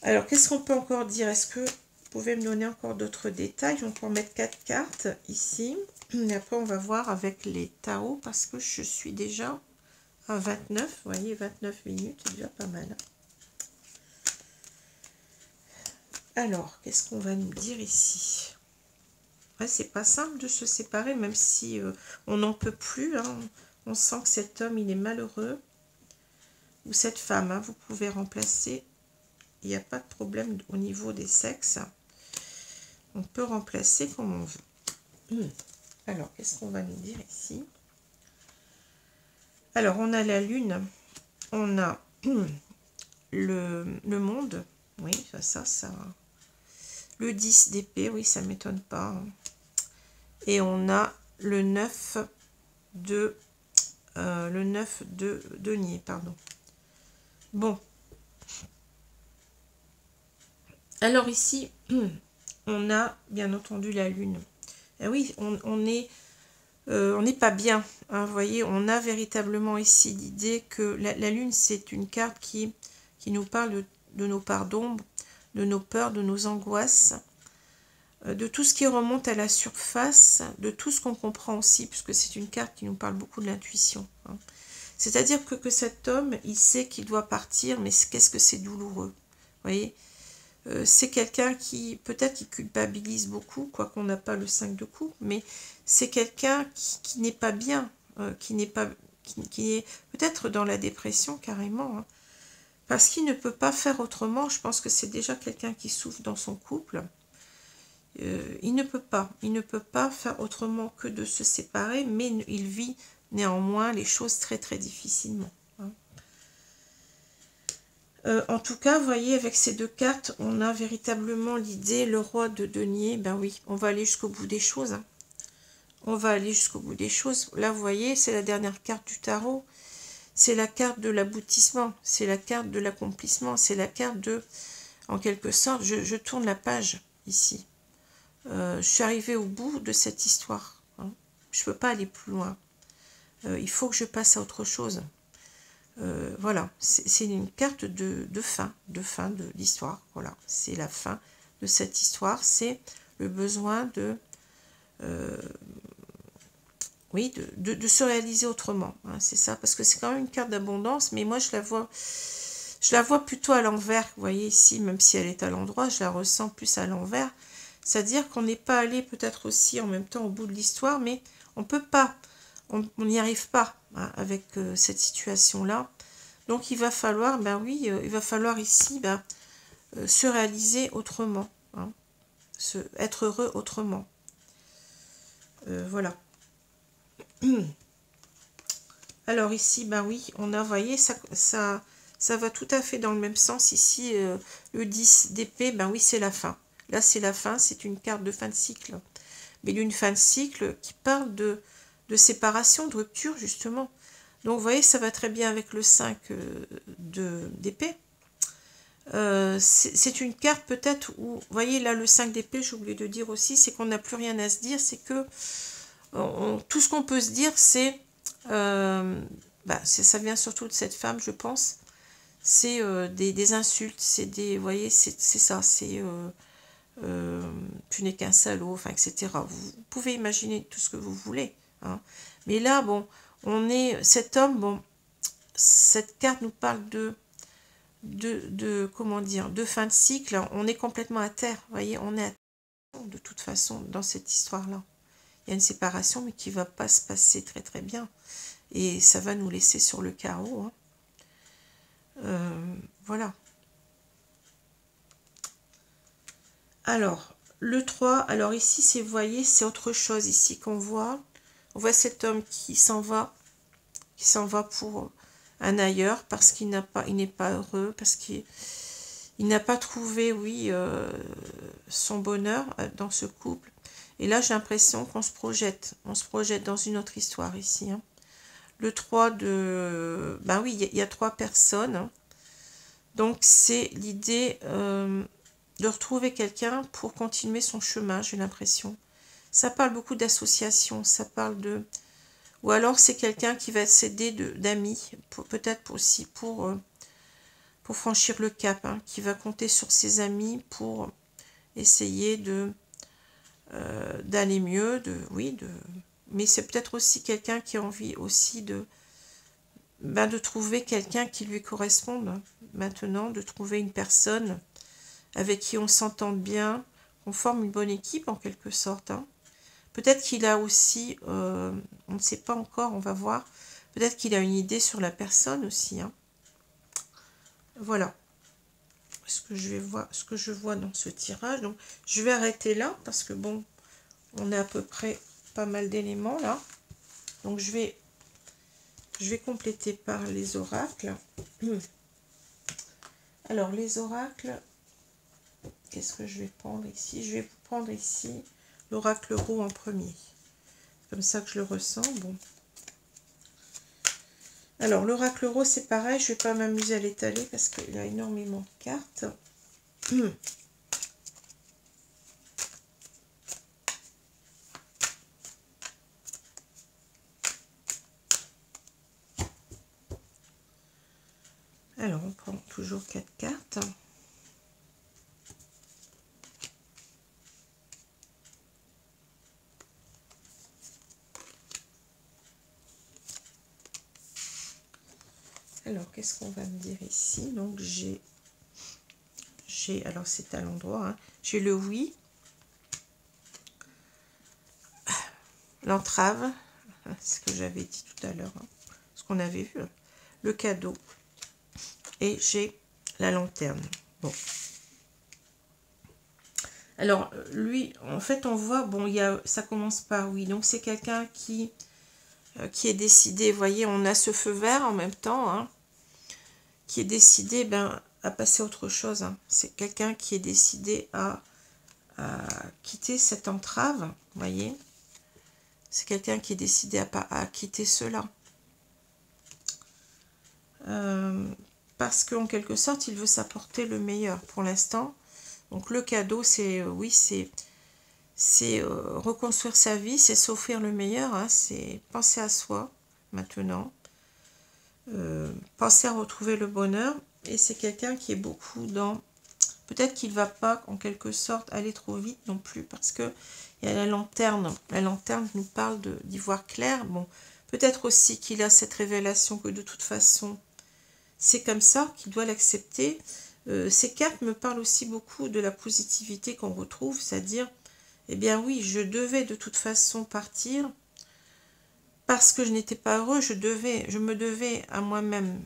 Alors, qu'est-ce qu'on peut encore dire? Est-ce que vous pouvez me donner encore d'autres détails? Je vais encore mettre 4 cartes ici. Et après, on va voir avec les tarots parce que je suis déjà à 29. Vous voyez, 29 minutes, c'est déjà pas mal. Alors, qu'est-ce qu'on va nous dire ici? Ouais, c'est pas simple de se séparer, même si on n'en peut plus, hein. On sent que cet homme, il est malheureux. Ou cette femme, hein, vous pouvez remplacer. Il n'y a pas de problème au niveau des sexes. On peut remplacer comme on veut. Alors, qu'est-ce qu'on va nous dire ici? Alors, on a la lune, on a le monde, oui, ça. Le 10 d'épée, oui, ça m'étonne pas. Et on a le 9 de denier, pardon. Bon. Alors ici, on a bien entendu la lune. Et oui, on n'est pas bien. Hein, vous voyez, on a véritablement ici l'idée que la lune, c'est une carte qui nous parle de nos parts d'ombre, de nos peurs, de nos angoisses, de tout ce qui remonte à la surface, de tout ce qu'on comprend aussi, puisque c'est une carte qui nous parle beaucoup de l'intuition. Hein. C'est-à-dire que cet homme, il sait qu'il doit partir, mais qu'est-ce que c'est douloureux. Vous voyez, c'est quelqu'un qui, peut-être qui culpabilise beaucoup, quoi qu'on n'a pas le 5 de coupe, mais c'est quelqu'un qui n'est pas bien, qui est peut-être dans la dépression carrément, hein, parce qu'il ne peut pas faire autrement. Je pense que c'est déjà quelqu'un qui souffre dans son couple. Il ne peut pas faire autrement que de se séparer, mais il vit néanmoins les choses très très difficilement. Hein. En tout cas, vous voyez, avec ces deux cartes, on a véritablement l'idée, le roi de denier, ben oui, on va aller jusqu'au bout des choses. Hein. On va aller jusqu'au bout des choses. Là, vous voyez, c'est la dernière carte du tarot. C'est la carte de l'aboutissement, c'est la carte de l'accomplissement, c'est la carte de, en quelque sorte, je tourne la page ici. Je suis arrivée au bout de cette histoire. Hein. Je ne peux pas aller plus loin. Il faut que je passe à autre chose. Voilà, c'est une carte de fin de l'histoire. Voilà, c'est la fin de cette histoire. C'est le besoin de, oui, de se réaliser autrement. Hein, c'est ça, parce que c'est quand même une carte d'abondance, mais moi je la vois plutôt à l'envers. Vous voyez ici, même si elle est à l'endroit, je la ressens plus à l'envers. C'est-à-dire qu'on n'est pas allé peut-être aussi en même temps au bout de l'histoire, mais on ne peut pas, on n'y arrive pas hein, avec cette situation-là. Donc il va falloir, ben oui, il va falloir ici se réaliser autrement, hein, être heureux autrement. Voilà. Alors ici, ben oui, on a, vous voyez, ça va tout à fait dans le même sens. Ici, le 10 d'épée, ben oui, c'est la fin. Là, c'est la fin, c'est une carte de fin de cycle. Mais d'une fin de cycle qui parle de séparation, de rupture, justement. Donc, vous voyez, ça va très bien avec le 5 d'épée. C'est une carte peut-être où, vous voyez, là, le 5 d'épée, j'ai oublié de dire aussi, c'est qu'on n'a plus rien à se dire, c'est que tout ce qu'on peut se dire, c'est, ça vient surtout de cette femme, je pense, c'est des insultes, c'est des, vous voyez, c'est ça, c'est... tu n'es qu'un salaud, enfin, etc. Vous pouvez imaginer tout ce que vous voulez. Hein. Mais là, bon, on est... Cet homme, bon, cette carte nous parle comment dire, de fin de cycle. On est complètement à terre, vous voyez, on est à terre de toute façon dans cette histoire-là. Il y a une séparation, mais qui ne va pas se passer très très bien. Et ça va nous laisser sur le carreau. Hein. Voilà. Alors, le 3, alors ici, vous voyez, c'est autre chose ici qu'on voit. On voit cet homme qui s'en va pour un ailleurs parce qu'il n'est pas heureux, parce qu'il n'a pas trouvé, oui, son bonheur dans ce couple. Et là, j'ai l'impression qu'on se projette. On se projette dans une autre histoire ici. Hein. Le 3 de... Ben oui, il y a 3 personnes. Hein. Donc, c'est l'idée... de retrouver quelqu'un pour continuer son chemin, j'ai l'impression. Ça parle beaucoup d'associations, ça parle de... Ou alors c'est quelqu'un qui va s'aider d'amis, peut-être aussi pour franchir le cap, hein, qui va compter sur ses amis pour essayer d'aller mieux, mais c'est peut-être aussi quelqu'un qui a envie aussi de trouver quelqu'un qui lui corresponde, hein, maintenant, de trouver une personne avec qui on s'entende bien, qu'on forme une bonne équipe en quelque sorte. Hein. Peut-être qu'il a aussi, on ne sait pas encore, on va voir, peut-être qu'il a une idée sur la personne aussi. Hein. Voilà ce que je vois dans ce tirage. Donc, je vais arrêter là parce que bon, on est à peu près pas mal d'éléments là. Donc je vais compléter par les oracles. Alors les oracles, qu'est-ce que je vais prendre ici? Je vais prendre ici l'oracle roux en premier. Comme ça que je le ressens. Bon. Alors l'oracle rose c'est pareil, je ne vais pas m'amuser à l'étaler parce qu'il a énormément de cartes. Alors on prend toujours 4 cartes. Alors qu'est-ce qu'on va me dire ici? Donc j'ai alors c'est à l'endroit, hein, j'ai le oui, l'entrave, ce que j'avais dit tout à l'heure, hein, ce qu'on avait vu, le cadeau, et j'ai la lanterne. Bon. Alors lui, en fait, on voit, bon, ça commence par oui, donc c'est quelqu'un qui est décidé, vous voyez, on a ce feu vert en même temps, hein, qui est décidé à passer à autre chose. Hein. C'est quelqu'un qui est décidé à quitter cette entrave, vous voyez. C'est quelqu'un qui est décidé à quitter cela. Parce qu'en quelque sorte, il veut s'apporter le meilleur pour l'instant. Donc le cadeau, c'est oui, c'est reconstruire sa vie, c'est s'offrir le meilleur, hein, c'est penser à soi maintenant, penser à retrouver le bonheur. Et c'est quelqu'un qui est beaucoup dans... Peut-être qu'il ne va pas, en quelque sorte, aller trop vite non plus, parce que il y a la lanterne. La lanterne nous parle d'y voir clair. Bon, peut-être aussi qu'il a cette révélation que de toute façon, c'est comme ça, qu'il doit l'accepter. Ces cartes me parlent aussi beaucoup de la positivité qu'on retrouve, c'est-à-dire, eh bien oui, je devais de toute façon partir, parce que je n'étais pas heureux, je me devais à moi-même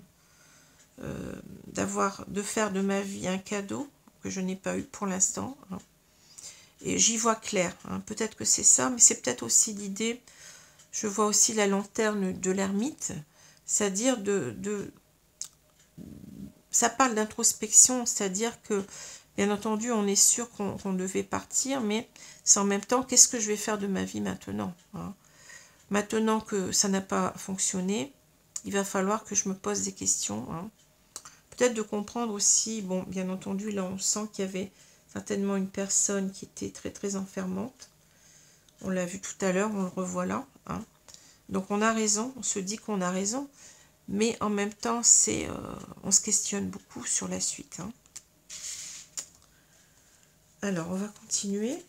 de faire de ma vie un cadeau, que je n'ai pas eu pour l'instant. Hein. Et j'y vois clair. Hein. Peut-être que c'est ça, mais c'est peut-être aussi l'idée. Je vois aussi la lanterne de l'ermite, c'est-à-dire ça parle d'introspection, c'est-à-dire que, bien entendu, on est sûr qu'on devait partir, mais c'est en même temps, qu'est-ce que je vais faire de ma vie maintenant, hein. Maintenant que ça n'a pas fonctionné, il va falloir que je me pose des questions, hein. Peut-être de comprendre aussi, bon, bien entendu, là, on sent qu'il y avait certainement une personne qui était très, très enfermante. On l'a vu tout à l'heure, on le revoit là. Hein. Donc, on a raison, on se dit qu'on a raison. Mais en même temps, on se questionne beaucoup sur la suite. Hein. Alors, on va continuer.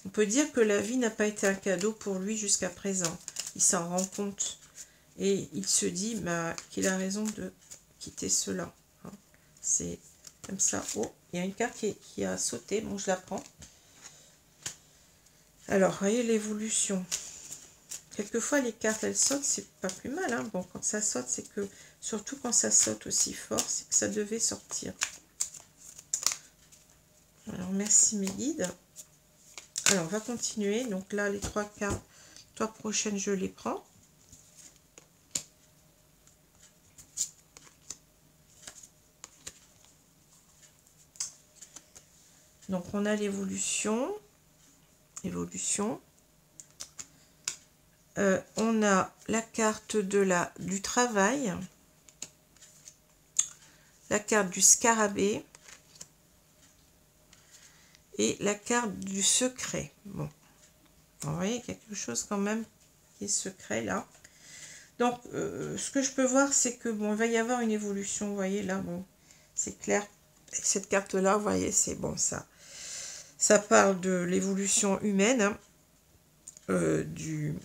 On peut dire que la vie n'a pas été un cadeau pour lui jusqu'à présent. Il s'en rend compte et il se dit qu'il a raison de quitter cela. Hein. C'est comme ça. Oh, il y a une carte qui a sauté. Bon, je la prends. Alors, voyez l'évolution. Quelquefois, les cartes, elles sautent, c'est pas plus mal. Hein. Bon, quand ça saute, c'est que, surtout quand ça saute aussi fort, c'est que ça devait sortir. Alors, merci mes guides. Alors, on va continuer. Donc là, les 3 cartes, 3 prochaines, je les prends. Donc, on a l'évolution. On a la carte du travail. La carte du scarabée. Et la carte du secret. Bon. Vous voyez, quelque chose quand même qui est secret là. Donc, ce que je peux voir, c'est que bon, il va y avoir une évolution. Vous voyez là, bon, c'est clair. Avec cette carte-là, vous voyez, c'est bon ça. Ça parle de l'évolution humaine, hein, du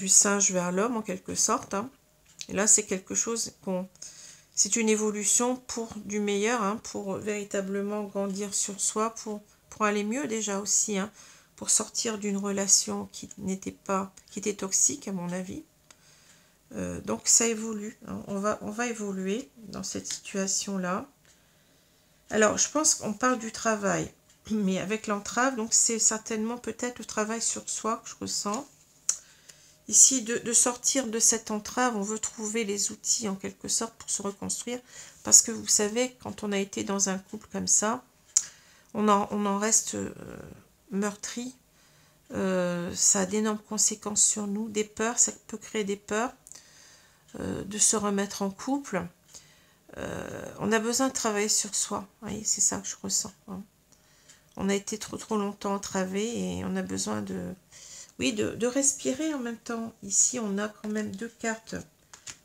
singe vers l'homme en quelque sorte. Hein. Et là, c'est quelque chose c'est une évolution pour du meilleur, hein, pour véritablement grandir sur soi, pour aller mieux déjà aussi, hein, pour sortir d'une relation qui était toxique à mon avis. Donc ça évolue, hein. On va évoluer dans cette situation-là. Alors, je pense qu'on parle du travail, mais avec l'entrave, donc c'est certainement peut-être le travail sur soi que je ressens. Ici, de sortir de cette entrave, on veut trouver les outils en quelque sorte pour se reconstruire. Parce que vous savez, quand on a été dans un couple comme ça, on en reste meurtri. Ça a d'énormes conséquences sur nous, des peurs, ça peut créer des peurs de se remettre en couple. On a besoin de travailler sur soi, oui, c'est ça que je ressens, hein. On a été trop longtemps entravé et on a besoin de respirer en même temps. Ici, on a quand même 2 cartes.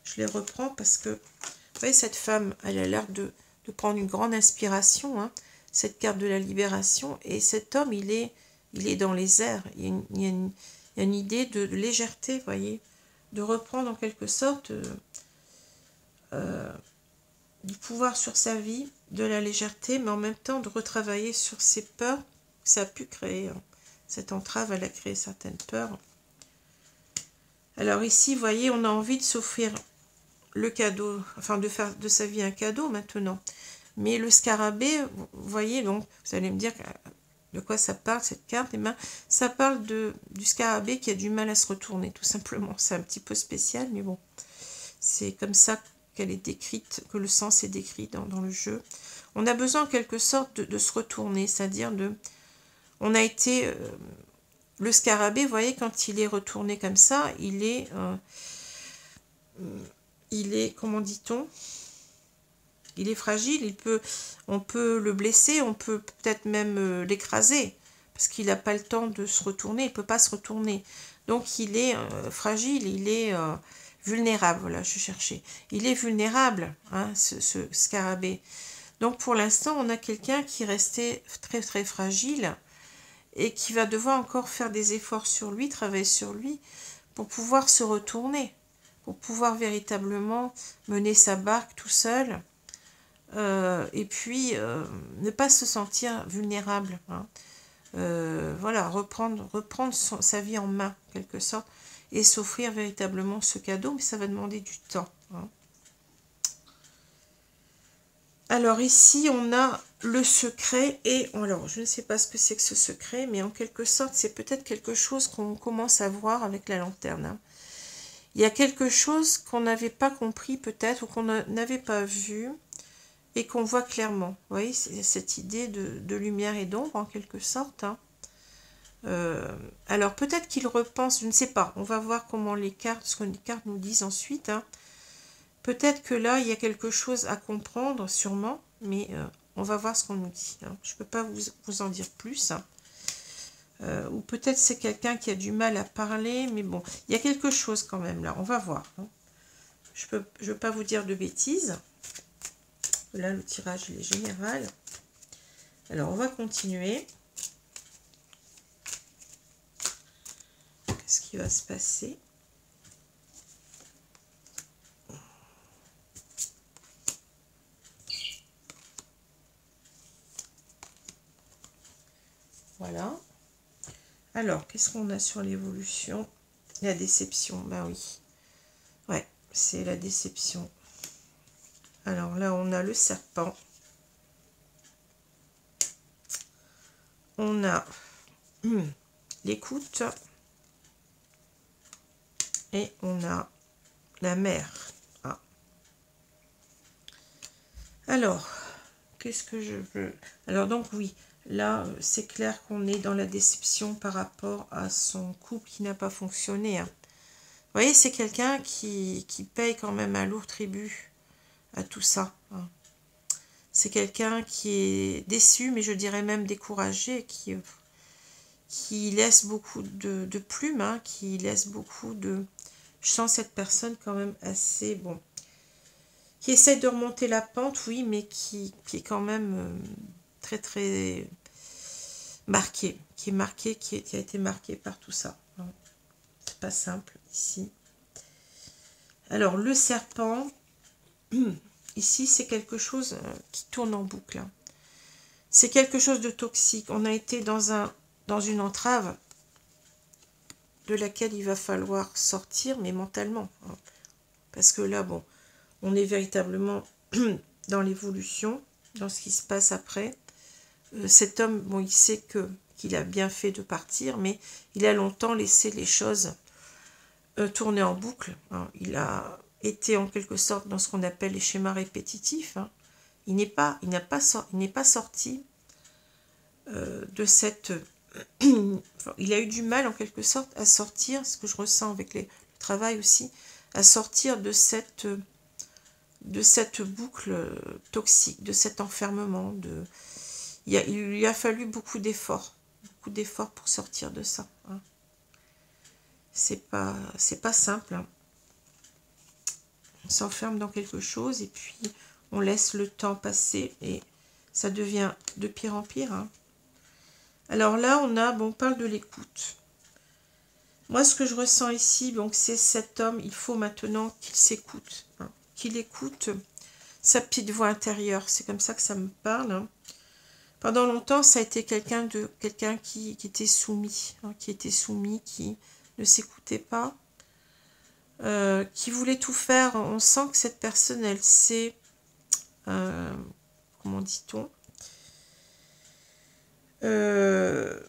Je les reprends parce que, vous voyez, cette femme, elle a l'air de prendre une grande inspiration, hein, cette carte de la libération. Et cet homme, il est dans les airs. Il y a une idée de légèreté, vous voyez, de reprendre en quelque sorte du pouvoir sur sa vie, de la légèreté, mais en même temps de retravailler sur ses peurs que ça a pu créer, hein. Cette entrave, elle a créé certaines peurs. Alors ici, vous voyez, on a envie de s'offrir le cadeau, enfin de faire de sa vie un cadeau maintenant. Mais le scarabée, vous voyez, donc, vous allez me dire de quoi ça parle cette carte. Eh bien, ça parle du scarabée qui a du mal à se retourner, tout simplement. C'est un petit peu spécial, mais bon, c'est comme ça qu'elle est décrite, que le sens est décrit dans le jeu. On a besoin en quelque sorte de se retourner, c'est-à-dire on a été... le scarabée, vous voyez, quand il est retourné comme ça, il est, comment dit-on, il est fragile, on peut le blesser, on peut peut-être même l'écraser, parce qu'il n'a pas le temps de se retourner, il ne peut pas se retourner. Donc il est fragile, il est vulnérable, voilà, je cherchais. Il est vulnérable, hein, ce scarabée. Donc pour l'instant, on a quelqu'un qui restait très fragile, et qui va devoir encore faire des efforts sur lui, travailler sur lui, pour pouvoir se retourner, pour pouvoir véritablement mener sa barque tout seul, et puis ne pas se sentir vulnérable, hein. Voilà, reprendre sa vie en main, en quelque sorte, et s'offrir véritablement ce cadeau, mais ça va demander du temps, hein. Alors ici, on a le secret, et alors je ne sais pas ce que c'est que ce secret, mais en quelque sorte, c'est peut-être quelque chose qu'on commence à voir avec la lanterne, hein. Il y a quelque chose qu'on n'avait pas compris peut-être, ou qu'on n'avait pas vu, et qu'on voit clairement. Vous voyez, c'est cette idée de lumière et d'ombre, en quelque sorte, hein. Alors peut-être qu'il repense, je ne sais pas, on va voir comment ce que les cartes nous disent ensuite, hein. Peut-être que là, il y a quelque chose à comprendre, sûrement, mais on va voir ce qu'on nous dit, hein. Je ne peux pas vous en dire plus, hein. Ou peut-être c'est quelqu'un qui a du mal à parler, mais bon, il y a quelque chose quand même là, on va voir, hein. Je veux pas vous dire de bêtises. Là, le tirage il est général. Alors, on va continuer. Qu'est-ce qui va se passer ? Voilà. Alors, qu'est-ce qu'on a sur l'évolution? La déception, ben oui. Ouais, c'est la déception. Alors là, on a le serpent. On a l'écoute. Et on a la mer. Ah. Alors, qu'est-ce que je veux? Alors donc oui, là, c'est clair qu'on est dans la déception par rapport à son couple qui n'a pas fonctionné, hein. Vous voyez, c'est quelqu'un qui paye quand même un lourd tribut à tout ça, hein. C'est quelqu'un qui est déçu, mais je dirais même découragé, qui laisse beaucoup de plumes, hein, qui laisse beaucoup de... Je sens cette personne quand même assez... bon, qui essaie de remonter la pente, oui, mais qui est quand même très marqué, qui a été marqué par tout ça, hein. C'est pas simple ici. Alors le serpent, ici c'est quelque chose qui tourne en boucle, hein. C'est quelque chose de toxique. On a été dans une entrave de laquelle il va falloir sortir, mais mentalement, hein. Parce que là, bon, on est véritablement dans l'évolution, dans ce qui se passe après. Cet homme, bon, il sait qu'il a bien fait de partir, mais il a longtemps laissé les choses tourner en boucle. Hein. Il a été en quelque sorte dans ce qu'on appelle les schémas répétitifs. Hein. Il n'est pas sorti de cette... il a eu du mal en quelque sorte à sortir, ce que je ressens avec le travail aussi, à sortir de cette boucle toxique, de cet enfermement. Il lui a fallu beaucoup d'efforts pour sortir de ça. Hein. C'est pas simple. Hein. On s'enferme dans quelque chose et puis on laisse le temps passer et ça devient de pire en pire. Hein. Alors là, on parle de l'écoute. Moi, ce que je ressens ici, donc c'est cet homme, il faut maintenant qu'il s'écoute. Hein. Qu'il écoute sa petite voix intérieure. C'est comme ça que ça me parle. Hein. Pendant longtemps, ça a été quelqu'un qui était soumis. Hein, qui ne s'écoutait pas. Qui voulait tout faire. On sent que cette personne, elle sait... comment dit-on, elle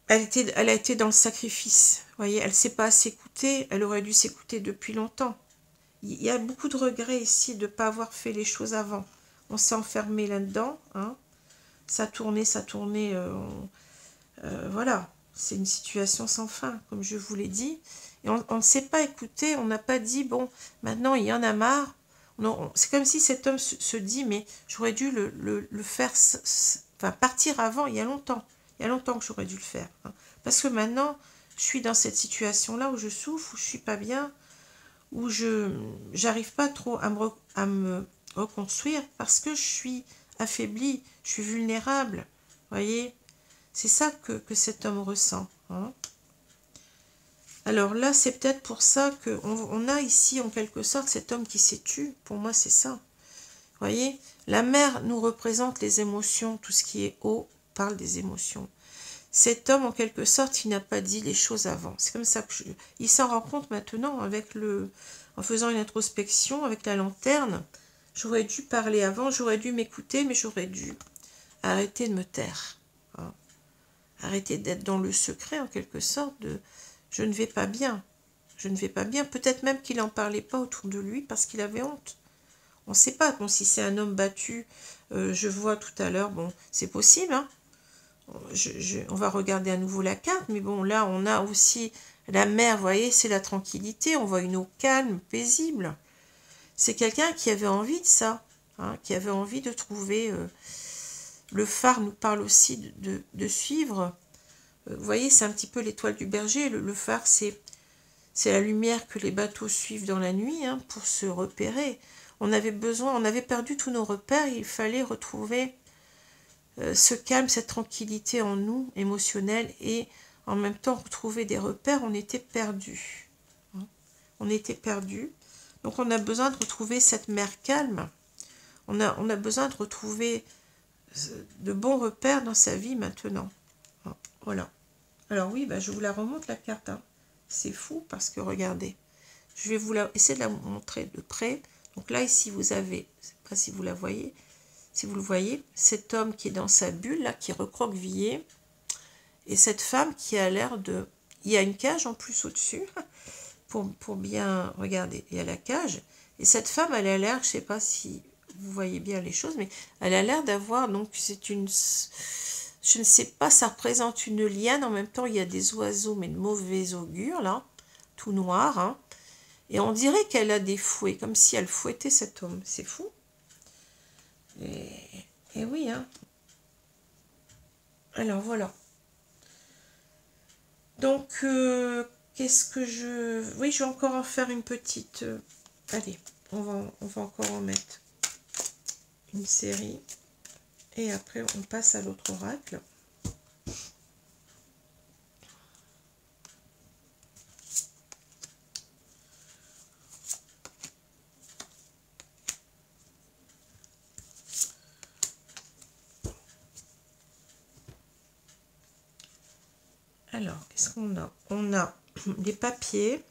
a été dans le sacrifice. Vous voyez, elle ne s'est pas s'écouter. Elle aurait dû s'écouter depuis longtemps. Il y a beaucoup de regrets ici de ne pas avoir fait les choses avant. On s'est enfermé là-dedans. Hein. Ça tournait. Voilà. C'est une situation sans fin, comme je vous l'ai dit. Et on ne s'est pas écouté. On n'a pas dit, bon, maintenant il y en a marre. C'est comme si cet homme se dit, mais j'aurais dû le faire, enfin partir avant, il y a longtemps. Il y a longtemps que j'aurais dû le faire. Hein. Parce que maintenant, je suis dans cette situation-là où je souffre, où je ne suis pas bien, où je n'arrive pas trop à me reconstruire parce que je suis affaiblie, je suis vulnérable. Vous voyez, c'est ça que cet homme ressent. Hein. Alors là, c'est peut-être pour ça qu'on a ici, en quelque sorte, cet homme qui s'est tué. Pour moi, c'est ça. Vous voyez, la mer nous représente les émotions. Tout ce qui est eau parle des émotions. Cet homme, en quelque sorte, il n'a pas dit les choses avant. C'est comme ça que il s'en rend compte maintenant en faisant une introspection avec la lanterne. J'aurais dû parler avant, j'aurais dû m'écouter, mais j'aurais dû arrêter de me taire. Hein. Arrêter d'être dans le secret, en quelque sorte, je ne vais pas bien. Je ne vais pas bien. Peut-être même qu'il n'en parlait pas autour de lui parce qu'il avait honte. On ne sait pas. Bon, si c'est un homme battu, je vois tout à l'heure, bon, c'est possible. Hein. On va regarder à nouveau la carte, mais bon, là, on a aussi la mer, vous voyez, c'est la tranquillité. On voit une eau calme, paisible. C'est quelqu'un qui avait envie de ça, hein, qui avait envie de trouver... le phare nous parle aussi de suivre... Vous voyez, c'est un petit peu l'étoile du berger. Le phare, c'est la lumière que les bateaux suivent dans la nuit hein, pour se repérer. On avait perdu tous nos repères. Il fallait retrouver ce calme, cette tranquillité en nous, émotionnelle, et en même temps retrouver des repères. On était perdus. Hein. On était perdus. Donc on a besoin de retrouver cette mer calme. On a besoin de retrouver de bons repères dans sa vie maintenant. Hein. Voilà. Alors oui, bah, je vous la remonte la carte. Hein. C'est fou parce que regardez, je vais essayer de la montrer de près. Donc là, ici, vous avez, je ne sais pas si vous la voyez, si vous le voyez, cet homme qui est dans sa bulle, là, qui est recroquevillé, et cette femme qui a l'air de... Il y a une cage en plus au-dessus, pour bien regarder. Il y a la cage, et cette femme, elle a l'air, je ne sais pas si vous voyez bien les choses, mais elle a l'air d'avoir, donc c'est une... Je ne sais pas, ça représente une liane. En même temps, il y a des oiseaux, mais de mauvais augure, là, tout noir. Hein. Et on dirait qu'elle a des fouets, comme si elle fouettait cet homme. C'est fou. Et oui, hein. Alors, voilà. Donc, qu'est-ce que je... Oui, je vais encore en faire une petite... Allez, on va encore en mettre une série. Et après, on passe à l'autre oracle. Alors, qu'est-ce qu'on a? On a des papiers.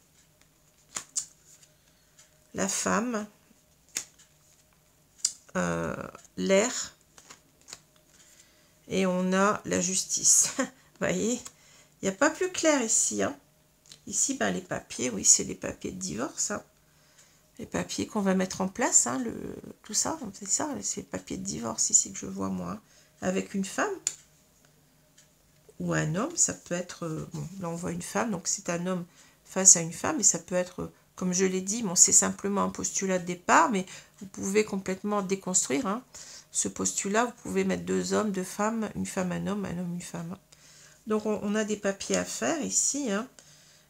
la femme, l'air, et on a la justice. Vous voyez, il n'y a pas plus clair ici. Hein. Ici, ben, les papiers, oui, c'est les papiers de divorce. Hein. Les papiers qu'on va mettre en place, hein, tout ça, c'est ça, c'est les papiers de divorce ici que je vois moi. Hein. Avec une femme ou un homme, ça peut être... bon, là, on voit une femme, donc c'est un homme face à une femme, et ça peut être, comme je l'ai dit, bon, c'est simplement un postulat de départ, mais vous pouvez complètement déconstruire hein, ce postulat. Vous pouvez mettre deux hommes, deux femmes, une femme, un homme, une femme. Donc, on a des papiers à faire ici. Hein.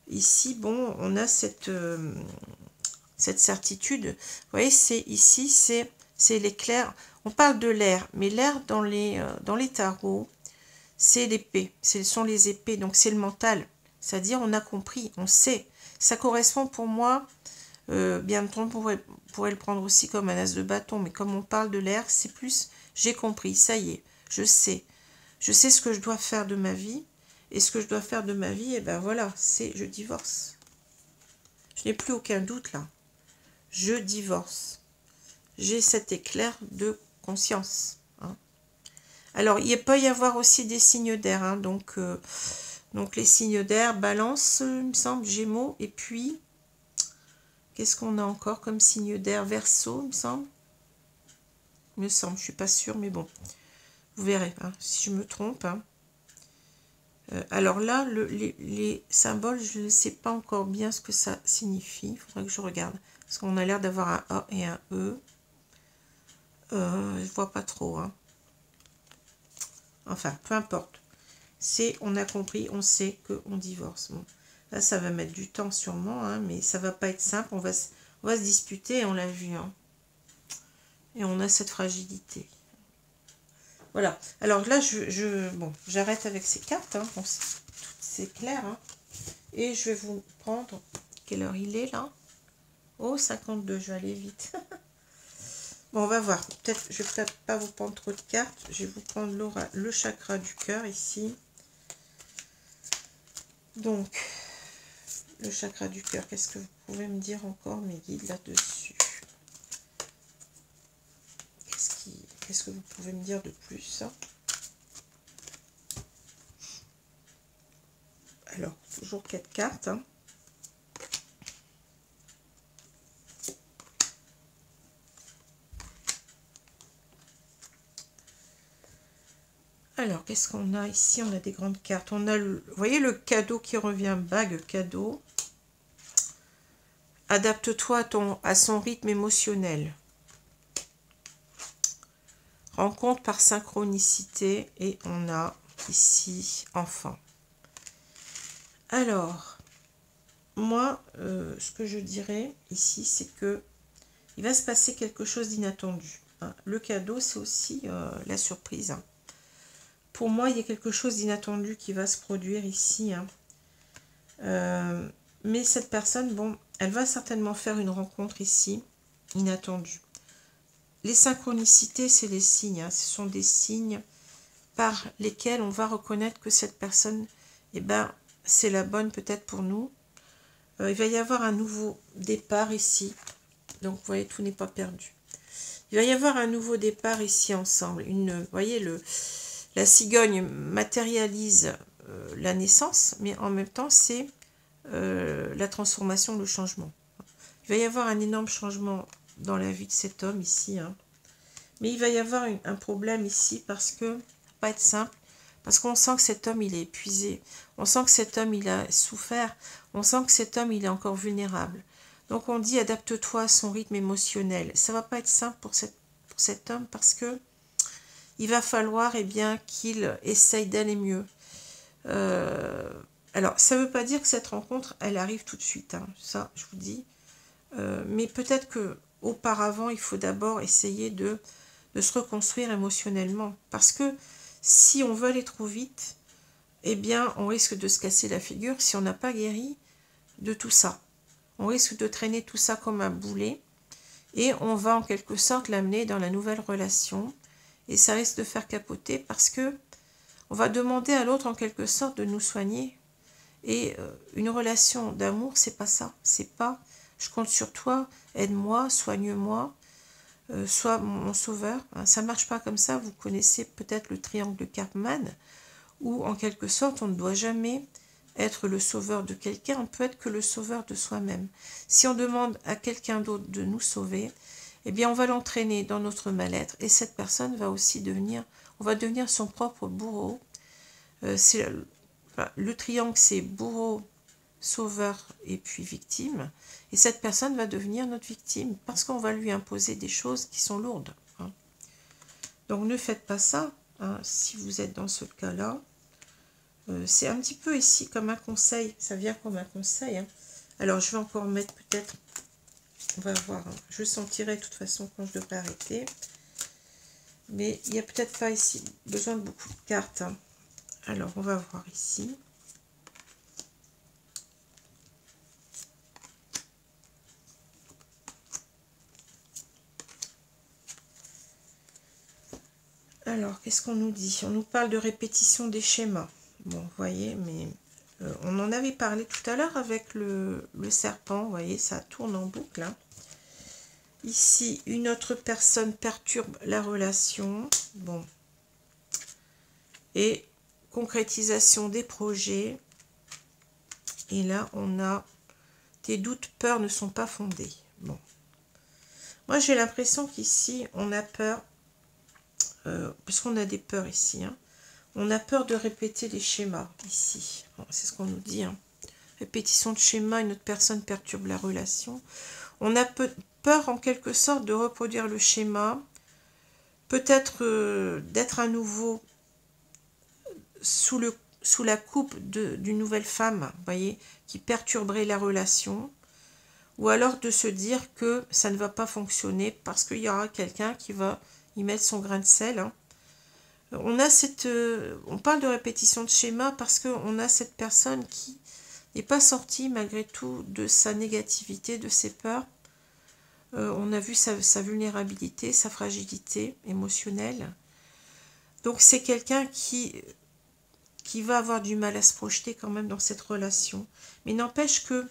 Ici, bon, on a cette certitude. Vous voyez, c'est ici, c'est l'éclair. On parle de l'air, mais l'air dans les tarots, c'est l'épée. Ce sont les épées, donc c'est le mental. C'est-à-dire, on a compris, on sait. Ça correspond pour moi, bien entendu, on pourrait le prendre aussi comme un as de bâton, mais comme on parle de l'air, c'est plus, j'ai compris, ça y est, je sais. Je sais ce que je dois faire de ma vie, et ce que je dois faire de ma vie, et ben voilà, c'est je divorce. Je n'ai plus aucun doute là. Je divorce. J'ai cet éclair de conscience. Hein. Alors, il peut y avoir aussi des signes d'air. Hein, donc, les signes d'air, Balance, il me semble, Gémeaux. Et puis, qu'est-ce qu'on a encore comme signe d'air? Verseau, il me semble. Il me semble, je ne suis pas sûre, mais bon. Vous verrez, hein, si je me trompe. Hein. Alors là, les symboles, je ne sais pas encore bien ce que ça signifie. Il faudrait que je regarde. Parce qu'on a l'air d'avoir un A et un E. Je ne vois pas trop. Hein. Enfin, peu importe. On a compris, on sait qu'on divorce. Bon. Là, ça va mettre du temps sûrement, hein, mais ça va pas être simple. On va se disputer, on l'a vu. Hein. Et on a cette fragilité. Voilà. Alors là, bon, j'arrête avec ces cartes. Hein. Bon, c'est clair. Hein. Et je vais vous prendre... Quelle heure il est là? Oh, 52, je vais aller vite. Bon, on va voir. Je vais peut-être pas vous prendre trop de cartes. Je vais vous prendre le chakra du cœur ici. Donc, le chakra du cœur, qu'est-ce que vous pouvez me dire encore, mes guides, là-dessus? Qu'est-ce que vous pouvez me dire de plus? Alors, toujours 4 cartes. Hein. Alors, qu'est-ce qu'on a ici? On a des grandes cartes. On a, vous voyez, le cadeau qui revient, bague, cadeau. Adapte-toi à son rythme émotionnel. Rencontre par synchronicité. Et on a ici, enfant. Alors, moi, ce que je dirais ici, c'est que il va se passer quelque chose d'inattendu. Hein. Le cadeau, c'est aussi la surprise. Hein. Pour moi, il y a quelque chose d'inattendu qui va se produire ici. Hein. Mais cette personne, bon, elle va certainement faire une rencontre ici, inattendue. Les synchronicités, c'est les signes. Hein. Ce sont des signes par lesquels on va reconnaître que cette personne, eh ben, c'est la bonne peut-être pour nous. Il va y avoir un nouveau départ ici. Donc, vous voyez, tout n'est pas perdu. Il va y avoir un nouveau départ ici ensemble. Vous voyez, la cigogne matérialise la naissance, mais en même temps, c'est la transformation, le changement. Il va y avoir un énorme changement dans la vie de cet homme ici. Hein. Mais il va y avoir un problème ici parce que, ça va pas être simple, parce qu'on sent que cet homme, il est épuisé. On sent que cet homme, il a souffert. On sent que cet homme, il est encore vulnérable. Donc on dit, adapte-toi à son rythme émotionnel. Ça va pas être simple pour cet homme parce que il va falloir qu'il essaye d'aller mieux. Alors, ça ne veut pas dire que cette rencontre, elle arrive tout de suite. Hein, ça, je vous dis. Mais peut-être qu'auparavant, il faut d'abord essayer de se reconstruire émotionnellement. Parce que si on veut aller trop vite, eh bien, on risque de se casser la figure si on n'a pas guéri de tout ça. On risque de traîner tout ça comme un boulet. Et on va en quelque sorte l'amener dans la nouvelle relation. Et ça risque de faire capoter parce que on va demander à l'autre en quelque sorte de nous soigner. Et une relation d'amour, c'est pas ça. C'est pas je compte sur toi, aide-moi, soigne-moi, sois mon sauveur. Hein. Ça ne marche pas comme ça, vous connaissez peut-être le triangle de Karpman, où en quelque sorte on ne doit jamais être le sauveur de quelqu'un, on peut être que le sauveur de soi-même. Si on demande à quelqu'un d'autre de nous sauver, eh bien on va l'entraîner dans notre mal-être et cette personne va aussi devenir, on va devenir son propre bourreau. Le triangle c'est bourreau, sauveur et puis victime. Et cette personne va devenir notre victime parce qu'on va lui imposer des choses qui sont lourdes. Hein. Donc ne faites pas ça hein, si vous êtes dans ce cas-là. C'est un petit peu ici comme un conseil, ça vient comme un conseil. Hein. Alors je vais encore mettre peut-être, on va voir, hein. Je sentirai de toute façon quand je devrais arrêter. Mais il n'y a peut-être pas ici besoin de beaucoup de cartes. Hein. Alors on va voir ici. Alors qu'est-ce qu'on nous dit? On nous parle de répétition des schémas. Bon, vous voyez, mais on en avait parlé tout à l'heure avec le serpent. Vous voyez, ça tourne en boucle. Hein. Ici, une autre personne perturbe la relation. Bon. Et concrétisation des projets. Et là, on a tes doutes, peurs ne sont pas fondés. Bon. Moi, j'ai l'impression qu'ici, on a peur, puisqu'on a des peurs ici, hein, on a peur de répéter les schémas ici. C'est ce qu'on nous dit. Hein. Répétition de schéma, une autre personne perturbe la relation. On a peur en quelque sorte de reproduire le schéma. Peut-être d'être à nouveau sous la coupe d'une nouvelle femme, vous voyez, qui perturberait la relation. Ou alors de se dire que ça ne va pas fonctionner parce qu'il y aura quelqu'un qui va y mettre son grain de sel. Hein. On parle de répétition de schéma parce qu'on a cette personne qui n'est pas sortie malgré tout de sa négativité, de ses peurs. On a vu sa vulnérabilité, sa fragilité émotionnelle. Donc c'est quelqu'un qui va avoir du mal à se projeter quand même dans cette relation. Mais n'empêche que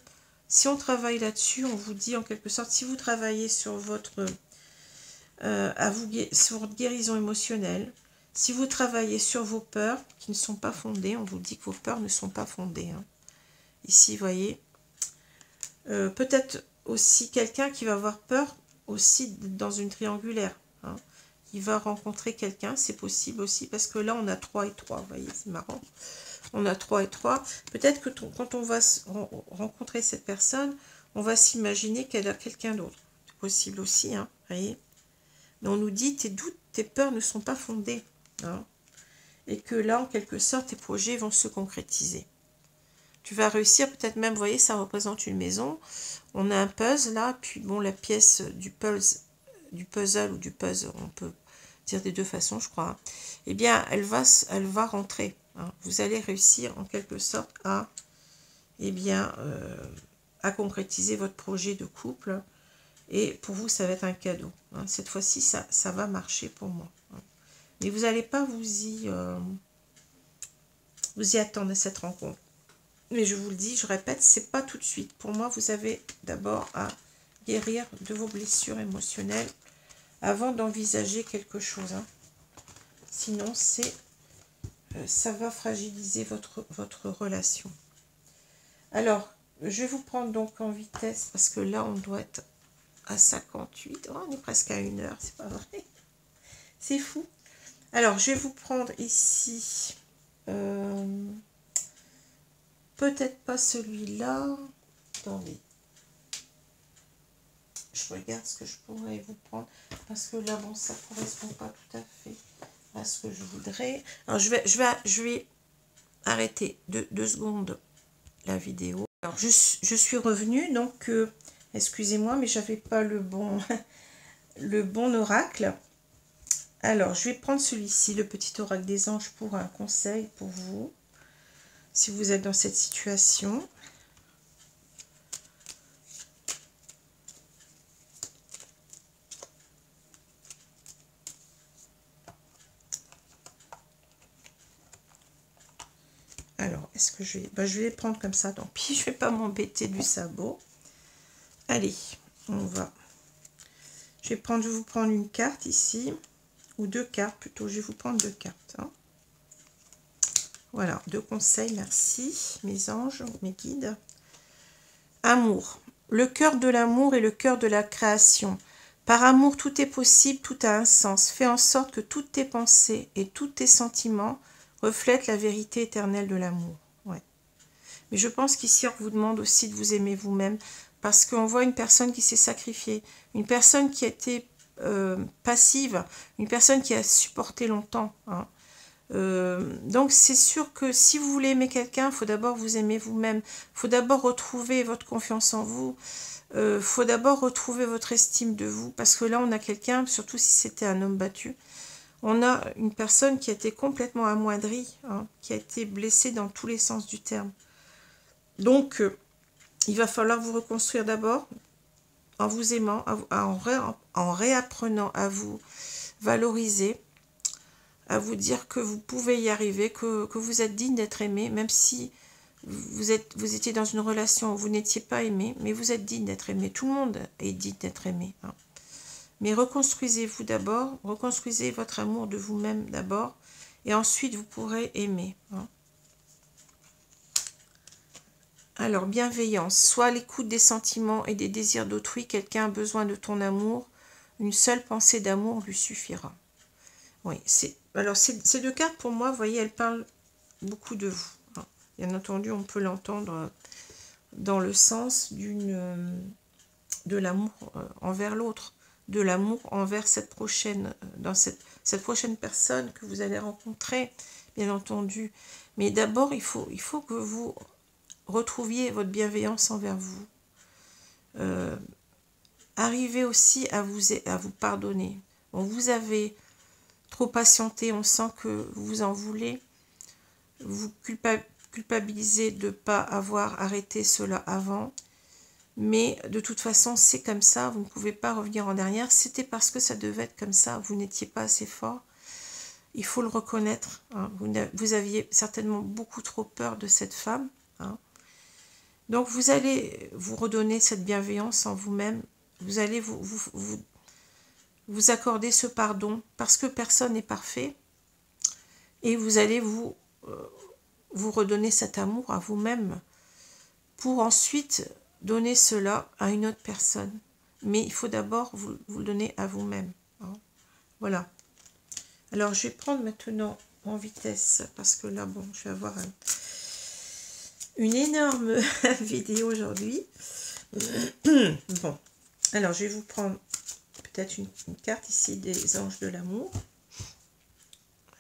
si on travaille là-dessus, on vous dit en quelque sorte, si vous travaillez sur votre guérison émotionnelle, si vous travaillez sur vos peurs qui ne sont pas fondées, on vous dit que vos peurs ne sont pas fondées. Hein. Ici, vous voyez, peut-être aussi quelqu'un qui va avoir peur aussi dans une triangulaire. Hein. Il va rencontrer quelqu'un, c'est possible aussi, parce que là, on a 3 et 3, vous voyez, c'est marrant. On a 3 et 3. Peut-être que quand on va rencontrer cette personne, on va s'imaginer qu'elle a quelqu'un d'autre. C'est possible aussi, hein, vous voyez. Mais on nous dit, tes doutes, tes peurs ne sont pas fondées. Hein, et que là, en quelque sorte, tes projets vont se concrétiser. Tu vas réussir, peut-être même, vous voyez, ça représente une maison. On a un puzzle là, puis bon, la pièce du puzzle ou du puzzle, on peut dire des deux façons, je crois. Hein, eh bien, elle va rentrer. Hein. Vous allez réussir en quelque sorte à, eh bien, à concrétiser votre projet de couple. Et pour vous, ça va être un cadeau. Hein. Cette fois-ci, ça va marcher pour moi. Hein. Mais vous n'allez pas vous y attendre à cette rencontre. Mais je vous le dis, je répète, c'est pas tout de suite. Pour moi, vous avez d'abord à guérir de vos blessures émotionnelles avant d'envisager quelque chose. Hein. Sinon, ça va fragiliser votre relation. Alors, je vais vous prendre donc en vitesse parce que là, on doit être à 58. Oh, on est presque à 1 heure, c'est pas vrai. C'est fou. Alors, je vais vous prendre ici... peut-être pas celui-là. Attendez. Je regarde ce que je pourrais vous prendre. Parce que là, bon, ça ne correspond pas tout à fait à ce que je voudrais. Alors, je vais arrêter 2 secondes la vidéo. Alors, je suis revenue. Donc, excusez-moi, mais j'avais pas le bon, le bon oracle. Alors, je vais prendre celui-ci, le petit oracle des anges, pour un conseil pour vous. Si vous êtes dans cette situation. Alors, est-ce que je vais... Ben, je vais les prendre comme ça, tant pis, je ne vais pas m'embêter du sabot. Allez, on va. Je vais vous prendre une carte ici, ou deux cartes plutôt. Je vais vous prendre deux cartes. Hein. Voilà, deux conseils, merci, mes anges, mes guides. Amour. Le cœur de l'amour est le cœur de la création. Par amour, tout est possible, tout a un sens. Fais en sorte que toutes tes pensées et tous tes sentiments reflètent la vérité éternelle de l'amour. Ouais. Mais je pense qu'ici, on vous demande aussi de vous aimer vous-même, parce qu'on voit une personne qui s'est sacrifiée, une personne qui a été passive, une personne qui a supporté longtemps. Hein. Donc c'est sûr que si vous voulez aimer quelqu'un, il faut d'abord vous aimer vous-même. Il faut d'abord retrouver votre confiance en vous. Il faut d'abord retrouver votre estime de vous. Parce que là, on a quelqu'un, surtout si c'était un homme battu, on a une personne qui a été complètement amoindrie, hein, qui a été blessée dans tous les sens du terme. Donc, il va falloir vous reconstruire d'abord en vous aimant, en réapprenant à vous valoriser, à vous dire que vous pouvez y arriver, que vous êtes digne d'être aimé, même si vous étiez dans une relation où vous n'étiez pas aimé, mais vous êtes digne d'être aimé. Tout le monde est digne d'être aimé. Hein. Mais reconstruisez-vous d'abord, reconstruisez votre amour de vous-même d'abord, et ensuite vous pourrez aimer. Hein. Alors, bienveillance. Sois à l'écoute des sentiments et des désirs d'autrui. Quelqu'un a besoin de ton amour. Une seule pensée d'amour lui suffira. Oui, alors ces deux cartes, pour moi, vous voyez, elles parlent beaucoup de vous. Hein. Bien entendu, on peut l'entendre dans le sens de l'amour envers l'autre, de l'amour envers cette prochaine personne que vous allez rencontrer, bien entendu. Mais d'abord, il faut que vous retrouviez votre bienveillance envers vous. Arrivez aussi à vous pardonner. Bon, vous avez trop patienté, on sent que vous en voulez. Vous culpabilisez de ne pas avoir arrêté cela avant. Mais de toute façon, c'est comme ça. Vous ne pouvez pas revenir en arrière. C'était parce que ça devait être comme ça. Vous n'étiez pas assez fort. Il faut le reconnaître. Hein. Vous aviez certainement beaucoup trop peur de cette femme. Hein. Donc, vous allez vous redonner cette bienveillance en vous-même. Vous allez vous accorder ce pardon parce que personne n'est parfait. Et vous allez vous redonner cet amour à vous-même pour ensuite donner cela à une autre personne. Mais il faut d'abord vous le donner à vous-même. Hein. Voilà. Alors, je vais prendre maintenant en vitesse parce que là, bon, je vais avoir une énorme vidéo aujourd'hui. Bon. Alors, je vais vous prendre peut-être une carte ici des anges de l'amour.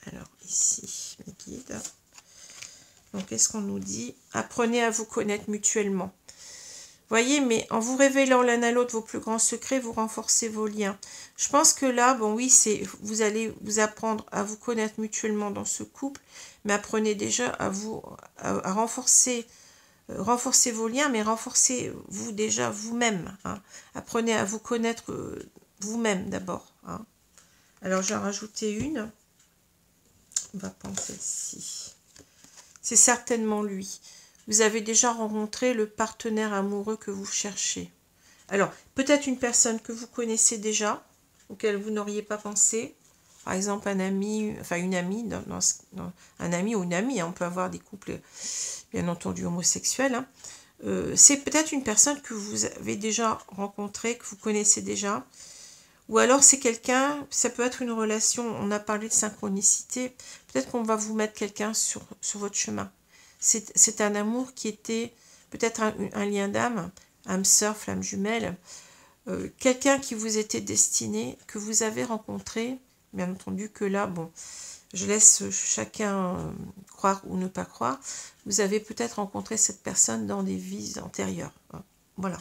Alors, ici, mes guides. Donc, qu'est-ce qu'on nous dit? Apprenez à vous connaître mutuellement. Voyez, mais en vous révélant l'un à l'autre vos plus grands secrets, vous renforcez vos liens. Je pense que là, bon oui, vous allez vous apprendre à vous connaître mutuellement dans ce couple, mais apprenez déjà à renforcer vos liens, mais renforcez-vous déjà vous-même. Hein. Apprenez à vous connaître vous-même d'abord. Hein. Alors, j'en rajouter une. On va prendre celle-ci. C'est certainement lui. Vous avez déjà rencontré le partenaire amoureux que vous cherchez. Alors, peut-être une personne que vous connaissez déjà, auquel vous n'auriez pas pensé. Par exemple, un ami, enfin une amie, un ami ou une amie. Hein, on peut avoir des couples, bien entendu, homosexuels. Hein. C'est peut-être une personne que vous avez déjà rencontrée, que vous connaissez déjà. Ou alors c'est quelqu'un, ça peut être une relation, on a parlé de synchronicité. Peut-être qu'on va vous mettre quelqu'un sur votre chemin. C'est un amour qui était peut-être un lien d'âme, âme sœur, flamme jumelle, quelqu'un qui vous était destiné, que vous avez rencontré, bien entendu que là, bon, je laisse chacun croire ou ne pas croire, vous avez peut-être rencontré cette personne dans des vies antérieures. Hein. Voilà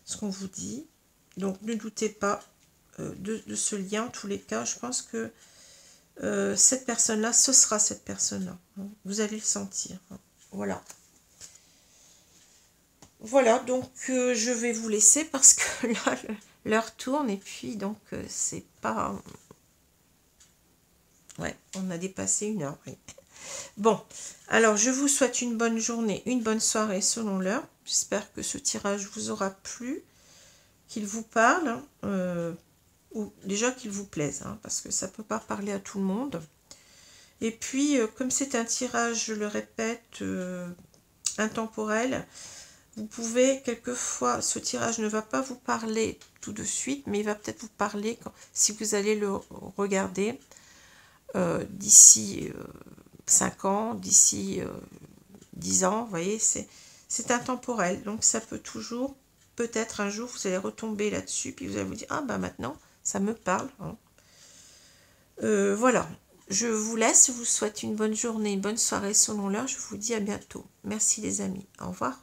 ce qu'on vous dit. Donc ne doutez pas de ce lien, en tous les cas, je pense que cette personne-là, ce sera cette personne-là. Hein. Vous allez le sentir. Hein. Voilà. Voilà, donc je vais vous laisser parce que là, l'heure tourne et puis donc c'est pas... Ouais, on a dépassé 1 heure. Oui. Bon, alors je vous souhaite une bonne journée, une bonne soirée selon l'heure. J'espère que ce tirage vous aura plu, qu'il vous parle, ou déjà qu'il vous plaise, hein, parce que ça ne peut pas parler à tout le monde. Et puis, comme c'est un tirage, je le répète, intemporel, vous pouvez, quelquefois, ce tirage ne va pas vous parler tout de suite, mais il va peut-être vous parler si vous allez le regarder d'ici 5 ans, d'ici 10 ans, vous voyez, c'est intemporel. Donc ça peut toujours, peut-être un jour, vous allez retomber là-dessus, puis vous allez vous dire, ah bah maintenant, ça me parle. Hein. Voilà, je vous laisse, je vous souhaite une bonne journée, une bonne soirée selon l'heure, je vous dis à bientôt. Merci les amis, au revoir.